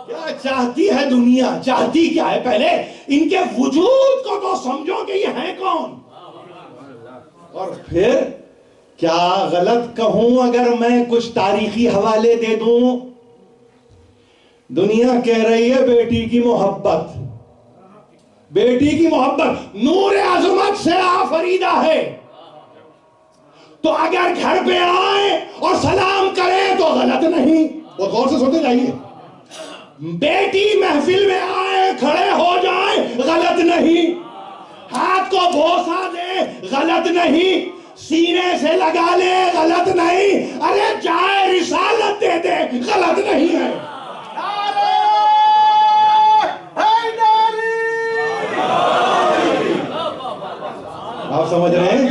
کیا چاہتی ہے دنیا, چاہتی کیا ہے؟ پہلے ان کے وجود کو تو سمجھو کہ یہ ہے کون. اور پھر کیا غلط کہوں اگر میں کچھ تاریخی حوالے دے دوں؟ دنیا کہہ رہی ہے بیٹی کی محبت، بیٹی کی محبت نور عظمت سے آفریدہ ہے، تو اگر گھر پہ آئے اور سلام کرے تو غلط نہیں. بہت غور سے سنتے جائیے. بیٹی محفل میں آئے کھڑے ہو جائیں غلط نہیں، ہاتھ کو بوسہ دے غلط نہیں، سینے سے لگا لے غلط نہیں، ارے جائے رسالت دے دے غلط نہیں ہے. آپ سمجھ رہے ہیں؟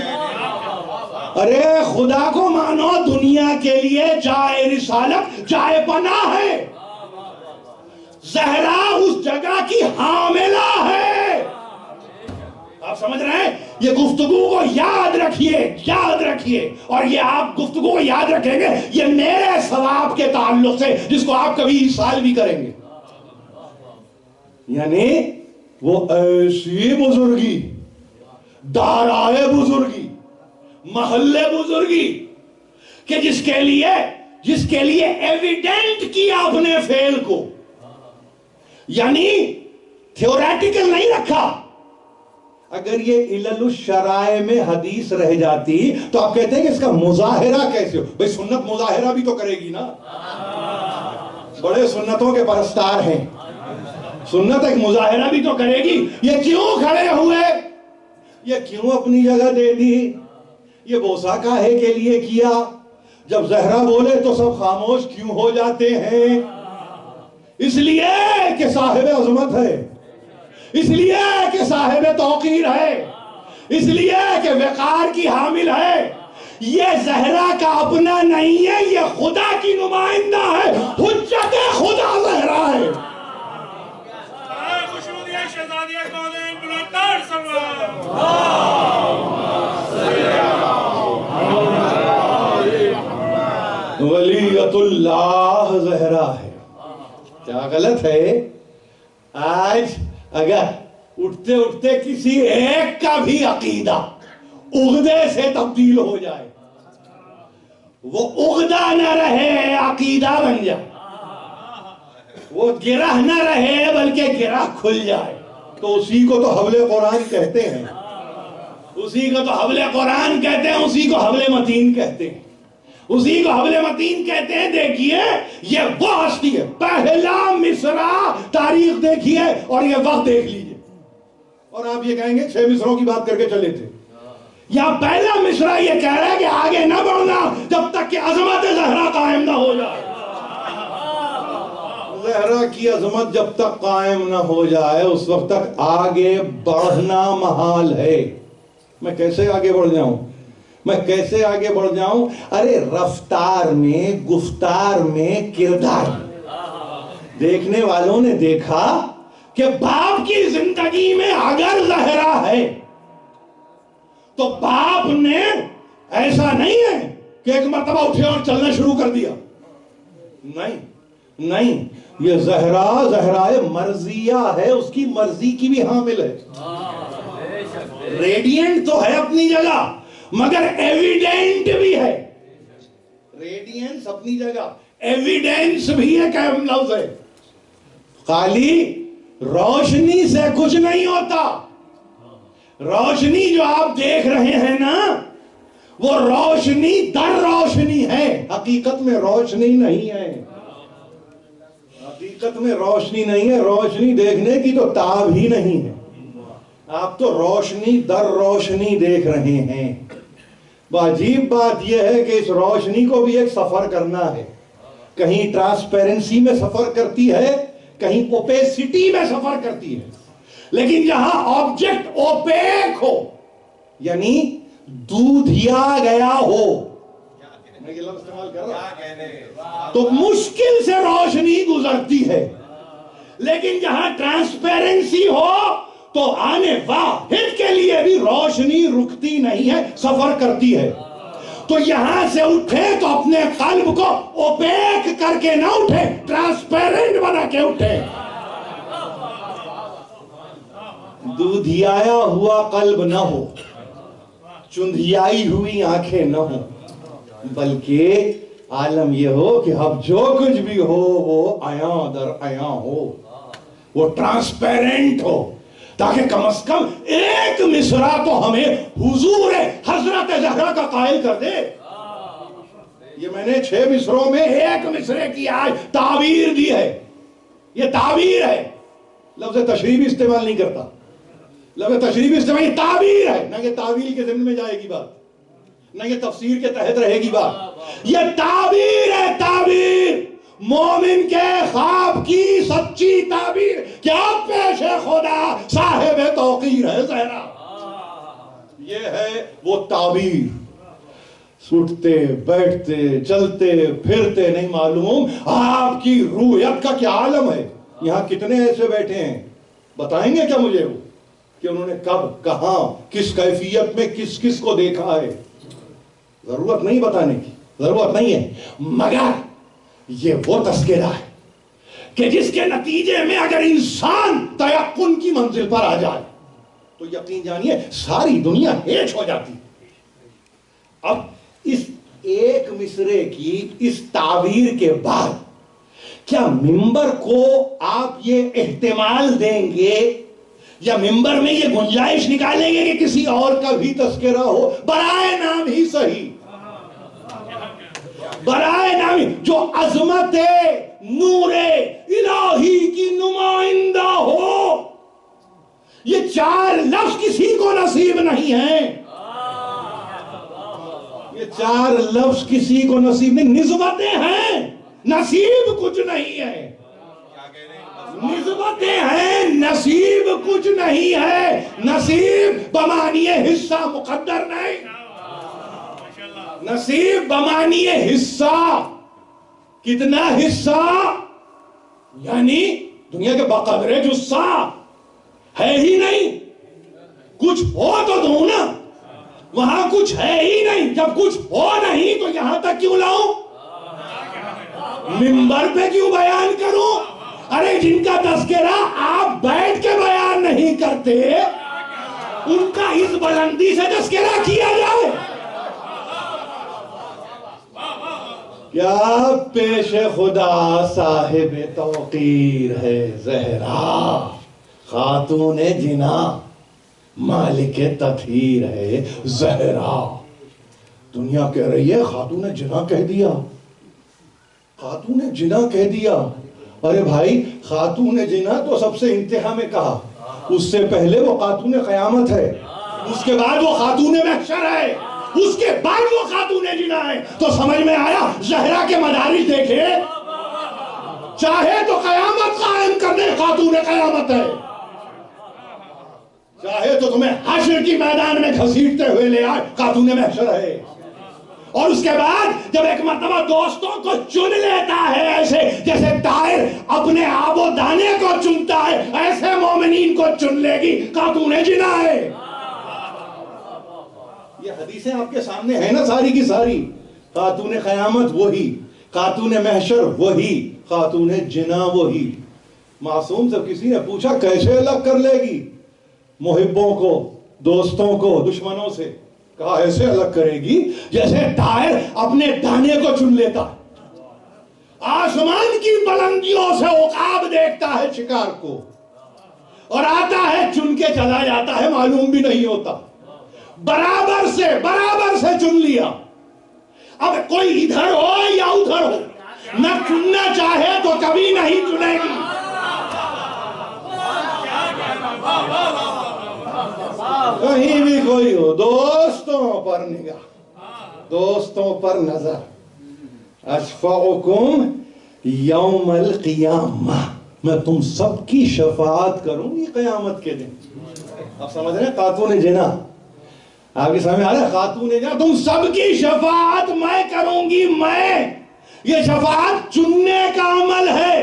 ارے خدا کو مانو، دنیا کے لیے جائے رسالت جائے پناہ ہے. زہرا اس جگہ کی حاملہ ہے. آپ سمجھ رہے ہیں؟ یہ گفتگو کو یاد رکھیے، یاد رکھیے، اور یہ آپ گفتگو کو یاد رکھیں گے یہ میرے ثواب کے تعلق سے جس کو آپ کبھی سال بھی کریں گے. یعنی وہ ایسی بزرگی، دارائے بزرگی، محلے بزرگی کہ جس کے لیے ایویڈنٹ کیا اپنے فعل کو، یعنی تھیوریٹیکل نہیں رکھا. اگر یہ علل الشرائع میں حدیث رہ جاتی تو آپ کہتے ہیں کہ اس کا مظاہرہ کیسے ہو؟ بھئی سنت مظاہرہ بھی تو کرے گی نا. بڑے سنتوں کے پرستار ہیں، سنت ایک مظاہرہ بھی تو کرے گی. یہ کیوں کھڑے ہوئے؟ یہ کیوں اپنی جگہ دے دی؟ یہ بوسہ کاہے کے لیے کیا؟ جب زہرا بولے تو سب خاموش کیوں ہو جاتے ہیں؟ اس لیے کہ صاحب عظمت ہے، اس لیے کہ صاحب توقیر ہے، اس لیے کہ وقار کی حامل ہے. یہ زہرا کا اپنا نہیں ہے، یہ خدا کی نمائندہ ہے، حجت خدا زہرا ہے. ولیت اللہ زہرا ہے. کیا غلط ہے؟ آج اگر اٹھتے اٹھتے کسی ایک کا بھی عقیدہ عقدے سے تبدیل ہو جائے، وہ عقدہ نہ رہے عقیدہ بن جائے، وہ گرہ نہ رہے بلکہ گرہ کھل جائے، تو اسی کو تو حبل قرآن کہتے ہیں، اسی کو تو حبل قرآن کہتے ہیں، اسی کو حبل متین کہتے ہیں، اسی کو حبل متین کہتے ہیں. دیکھیے یہ وہ ہستی ہے، پہلا مصرع تاریخ دیکھیے اور یہ وقت دیکھ لیجئے، اور آپ یہ کہیں گے 6 مصرعوں کی بات کر کے چلے تھے. یا پہلا مصرع یہ کہہ رہا ہے کہ آگے نہ بڑھنا جب تک کہ عظمت زہرا قائم نہ ہو جائے. زہرا کی عظمت جب تک قائم نہ ہو جائے اس وقت تک آگے بڑھنا محال ہے. میں کیسے آگے بڑھ جاؤں؟ میں کیسے آگے بڑھ جاؤں؟ ارے رفتار میں، گفتار میں، کردار میں. دیکھنے والوں نے دیکھا کہ باپ کی زندگی میں اگر زہرا ہے تو باپ نے ایسا نہیں ہے کہ ایک مرتبہ اٹھے اور چلنا شروع کر دیا. نہیں، یہ زہرائے مرضیہ ہے، اس کی مرضی کی بھی حامل ہے. ریڈینٹ تو ہے اپنی جگہ مگر ایویڈنٹ بھی ہے. ریڈینس اپنی جگہ، ایویڈنس بھی ایک اہم لفظ ہے. خالی روشنی سے کچھ نہیں ہوتا. روشنی جو آپ دیکھ رہے ہیں نا، وہ روشنی در روشنی ہے، حقیقت میں روشنی نہیں ہے. حقیقت میں روشنی نہیں ہے، روشنی دیکھنے کی تو تاب ہی نہیں ہے. آپ تو روشنی در روشنی دیکھ رہے ہیں. عجیب بات یہ ہے کہ اس روشنی کو بھی ایک سفر کرنا ہے. کہیں ٹرانسپیرنسی میں سفر کرتی ہے، کہیں اوپیسٹی میں سفر کرتی ہے. لیکن جہاں آبجیکٹ اوپیک ہو، یعنی دودھیا گیا ہو، میں یہ لفظ استعمال کر رہا ہوں، تو مشکل سے روشنی گزرتی ہے. لیکن جہاں ٹرانسپیرنسی ہو تو آنے واحد کے لیے بھی روشنی رکتی نہیں ہے، سفر کرتی ہے. تو یہاں سے اٹھے تو اپنے قلب کو اوپیک کر کے نہ اٹھے، ٹرانسپیرنٹ بنا کے اٹھے. دودھیایا ہوا قلب نہ ہو، چندھیائی ہوئی آنکھیں نہ ہوں، بلکہ عالم یہ ہو کہ اب جو کچھ بھی ہو وہ عیاں در عیاں ہو، وہ ٹرانسپیرنٹ ہو، تاکہ کم از کم ایک مصرع تو ہمیں حضور حضرت زہرا کا قائل کر دے۔ یہ میں نے 6 مصروں میں ایک مصرے کی آج تعبیر دی ہے، یہ تعبیر ہے، لفظ تشریح بھی استعمال نہیں کرتا، لفظ تشریح بھی استعمال، یہ تعبیر ہے، نہ کہ تعویل کے ضمن میں جائے گی بات، نہ یہ تفسیر کے تحت رہے گی بات، یہ تعبیر ہے، تعبیر مومن کے خواب کی سچی تعبیر، کیا پیش خدا صاحب توقیر ہے زہرا، یہ ہے وہ تعبیر۔ اٹھتے بیٹھتے چلتے پھرتے نہیں معلوم آپ کی روحیت کا کیا عالم ہے۔ یہاں کتنے ایسے بیٹھے ہیں، بتائیں گے کیا مجھے وہ کہ انہوں نے کب کہاں کس کیفیت میں کس کس کو دیکھا ہے؟ ضرورت نہیں بتانے کی، ضرورت نہیں ہے، مگر یہ وہ تذکرہ ہے کہ جس کے نتیجے میں اگر انسان تیقن کی منزل پر آ جائے تو یقین جانیے ساری دنیا ہیچ ہو جاتی۔ اب اس ایک مصرے کی اس تعبیر کے بعد کیا ممبر کو آپ یہ احتمال دیں گے یا ممبر میں یہ گنجائش نکالیں گے کہ کسی اور کا بھی تذکرہ ہو؟ برائے نام ہی صحیح، برائے نام ہی، جو عظمت نور الہی کی نمائندہ ہو، یہ 4 لفظ کسی کو نصیب نہیں ہے، یہ 4 لفظ کسی کو نصیب نہیں، نسبتیں ہیں، نصیب کچھ نہیں ہے، نسبتیں ہیں، نصیب کچھ نہیں ہے، نصیب بمعنی حصہ مقدر نہیں، نصیب بمعنی حصہ، کتنا حصہ؟ یعنی دنیا کے بقدر جثہ ہے ہی نہیں، کچھ ہو تو دوں نا، وہاں کچھ ہے ہی نہیں، جب کچھ ہو نہیں تو یہاں تک کیوں لاؤں، منبر پہ کیوں بیان کروں؟ ارے جن کا تذکرہ آپ بیٹھ کے بیان نہیں کرتے ان کا اس بلندی سے تذکرہ کیا جائے۔ کیا پیش خدا صاحب توقیر ہے زہرا، خاتون جنا مالک تطہیر ہے زہرا۔ دنیا کہہ رہی ہے خاتون جنا کہہ دیا، خاتون جنا کہہ دیا۔ ارے بھائی خاتون جنا تو سب سے انتہا میں کہا، اس سے پہلے وہ خاتون قیامت ہے، اس کے بعد وہ خاتون محشر ہے، اس کے بعد وہ خاتون جنا ہے۔ تو سمجھ میں آیا؟ زہرا کے مدارج دیکھے، چاہے تو قیامت قائم کرنے خاتون قیامت ہے، چاہے تو تمہیں حشر کی میدان میں گھسیٹتے ہوئے لے آئے خاتون محشر ہے۔ اور اس کے بعد جب ایک مرتبہ دوستوں کو چن لیتا ہے، ایسے جیسے طائر اپنے آب و دانے کو چنتا ہے، ایسے مومنین کو چن لے گی خاتون جنا ہے۔ یہ حدیثیں آپ کے سامنے ہیں نا ساری کی ساری، خاتون قیامت وہی، خاتون محشر وہی، خاتون جنا وہی۔ معصوم سے کسی نے پوچھا کیسے الگ کر لے گی محبوں کو، دوستوں کو، دشمنوں سے؟ کہا ایسے الگ کرے گی جیسے طائر اپنے دانے کو چن لیتا، آسمان کی بلندیوں سے عقاب دیکھتا ہے شکار کو اور آتا ہے چن کے چلا جاتا ہے، معلوم بھی نہیں ہوتا، برابر سے چن لیا۔ اب کوئی ادھر ہو یا ادھر ہو، نہ چننا چاہے تو کبھی نہیں چنے گی۔ کہیں بھی کوئی ہو، دوستوں پر نگاہ، دوستوں پر نظر، اشفعکم یوم القیامہ، میں تم سب کی شفاعت کروں گی قیامت کے دن۔ اب سمجھ رہے ہیں خاتون جنا، آپ کے سامنے آ رہا ہے خاتون جنا، تم سب کی شفاعت میں کروں گی۔ میں، یہ شفاعت چننے کا عمل ہے۔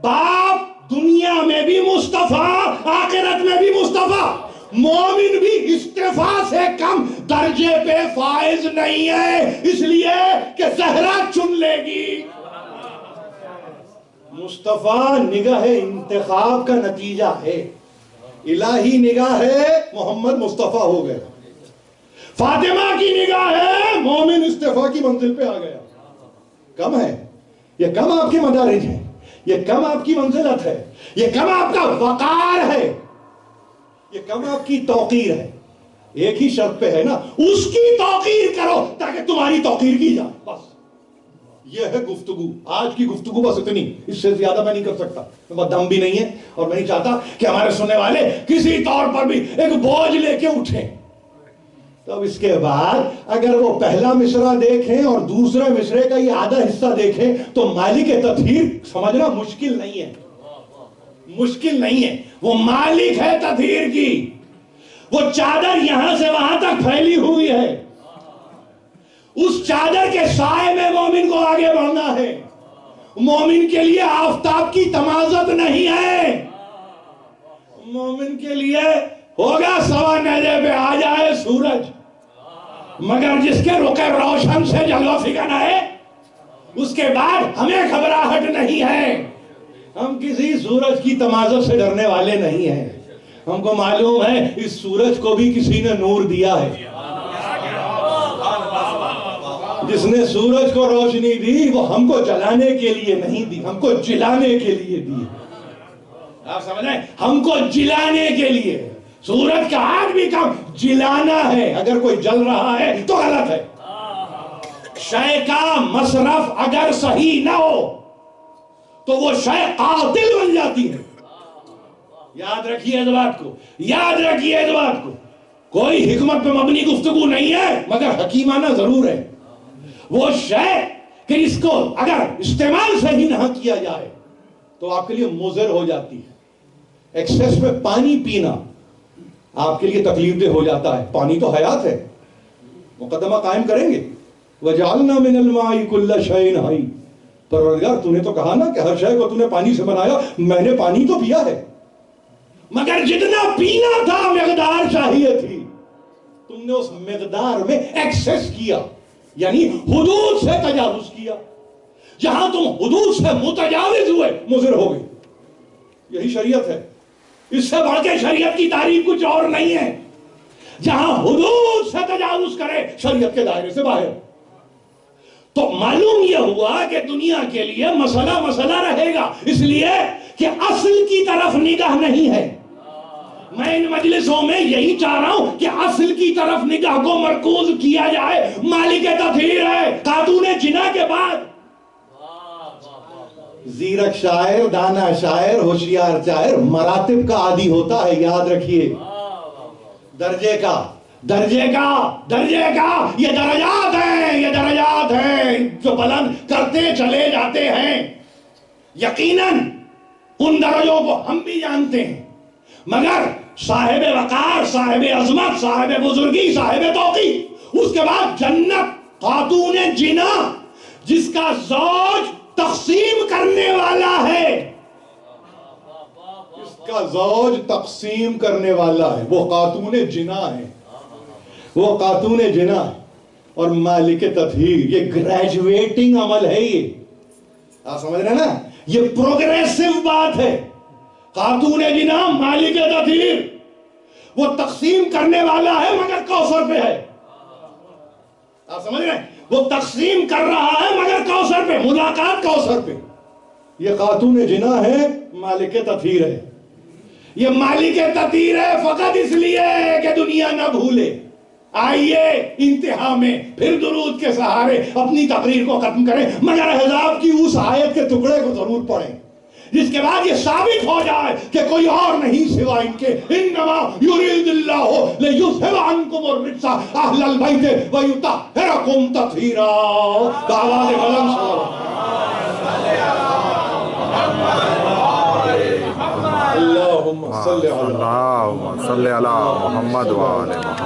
باپ دنیا میں بھی مصطفیٰ، آخرت میں بھی مصطفیٰ، مومن بھی استفاء سے کم درجے پہ فائز نہیں ہے، اس لیے کہ زہرا چن لے گی۔ مصطفیٰ نگاہ انتخاب کا نتیجہ ہے، الہی نگاہ ہے، محمد مصطفیٰ ہو گئے۔ فاطمہ کی نگاہ ہے، مومن استفاء کی منزل پہ آ گیا. کم ہے یہ، کم آپ کے مدارج ہیں، یہ کم آپ کی منزلت ہے، یہ کم آپ کا وقار ہے، یہ کم آپ کی توقیر ہے. ایک ہی شرط پہ ہے نا، اس کی توقیر کرو تاکہ تمہاری توقیر کی جائے. بس یہ ہے گفتگو، آج کی گفتگو بس اتنی، اس سے زیادہ میں نہیں کر سکتا، میرے پاس دم بھی نہیں ہے، اور میں نہیں چاہتا کہ ہمارے سننے والے کسی طور پر بھی ایک بوجھ لے کے اٹھیں. تو اب اس کے بعد اگر وہ پہلا مصرع دیکھیں اور دوسرے مصرعے کا یہ آدھا حصہ دیکھیں تو مالک تطہیر سمجھنا مشکل نہیں ہے، مشکل نہیں ہے. وہ مالک ہے تطہیر کی، وہ چادر یہاں سے وہاں تک پھیلی ہوئی ہے، اس چادر کے سائے میں مومن کو آگے بڑھنا ہے. مومن کے لیے آفتاب کی تمازت نہیں ہے، مومن کے لیے ہوگا سوا نیزے پہ آ جائے سورج، مگر جس کے رخ روشن سے جلوہ فکن ہے اس کے بعد ہمیں گھبراہٹ نہیں ہے. ہم کسی سورج کی تمازت سے ڈرنے والے نہیں ہیں. ہم کو معلوم ہے اس سورج کو بھی کسی نے نور دیا ہے. جس نے سورج کو روشنی دی وہ ہم کو جلانے کے لیے نہیں دی، ہم کو جلانے کے لیے دی. آپ سمجھ رہے ہیں؟ ہم کو جلانے کے لیے. سورج کا آگ بھی کم جلانا ہے. اگر کوئی جل رہا ہے تو غلط ہے. شے کا مصرف اگر صحیح نہ ہو تو وہ شے قاتل بن جاتی ہے. یاد رکھیے اس بات کو، یاد رکھیے اس بات کو. کوئی حکمت پہ مبنی گفتگو نہیں ہے مگر حکیمانہ ضرور ہے. وہ شے کہ اس کو اگر استعمال صحیح نہ کیا جائے تو آپ کے لیے مضر ہو جاتی ہے. ایکسیس میں پانی پینا آپ کے لیے تکلیف دہ ہو جاتا ہے. پانی تو حیات ہے. مقدمہ قائم کریں گے وَجَعَلْنَا مِنَ الْمَاءِ كُلَّ شَيْءٍ حَيٍّ. پروردگار تو نے تو کہا نا کہ ہر شے کو تو نے پانی سے بنایا، میں نے پانی تو پیا ہے، مگر جتنا پینا تھا مقدار چاہیے تھی، تم نے اس مقدار میں ایکسیس کیا، یعنی حدود سے تجاوز کیا. جہاں تم حدود سے متجاوز ہوئے مضر ہو گئے. یہی شریعت ہے. اس سے بڑھ کے شریعت کی تعریف کچھ اور نہیں ہے. جہاں حدود سے تجاوز کرے شریعت کے دائرے سے باہر. تو معلوم یہ ہوا کہ دنیا کے لیے مسئلہ رہے گا، اس لیے کہ اصل کی طرف نگاہ نہیں ہے. میں ان مجلسوں میں یہی چاہ رہا ہوں کہ اصل کی طرف نگاہ کو مرکوز کیا جائے. مالک تطہیر ہے. خاتون جنا کے بعد زیرک شاعر، دانا شاعر، ہوشیار شاعر مراتب کا عادی ہوتا ہے. یاد رکھیے، درجے کا یہ درجات ہیں جو بلند کرتے چلے جاتے ہیں. یقیناً ان درجوں کو ہم بھی جانتے ہیں، مگر صاحب وقار، صاحب عظمت، صاحب بزرگی، صاحب توقیر، اس کے بعد جنت، خاتون جنا جس کا زوج تقسیم کرنے والا ہے، اس کا زوج تقسیم کرنے والا ہے، وہ خاتون جنا ہے، وہ خاتون جنا ہے. اور مالک تطہیر یہ گریجویٹنگ عمل ہے. یہ آپ سمجھ رہے ہیں نا، یہ پروگریسو بات ہے. خاتون جنا مالک تطہیر وہ تقسیم کرنے والا ہے مگر کوثر پہ ہے. آپ سمجھ رہے ہیں؟ وہ تقسیم کر رہا ہے مگر کوثر پہ، ملاقات کوثر پہ. یہ خاتون جنا ہے، مالک تطہیر ہے. یہ مالک تطہیر ہے فقط اس لیے کہ دنیا نہ بھولے. آئیے انتہا میں پھر درود کے سہارے اپنی تقریر کو ختم کریں، مگر احزاب کی اس آیت کے ٹکڑے کو ضرور پڑھیں جس کے بعد یہ ثابت ہو جائے کہ کوئی اور نہیں سوا ان کے. انما یرید اللہ لیذھب عنکم الرجس اہل البیت ویطہرکم تطہیرا. آواز بلند اللہم صلی علی محمد و آل محمد.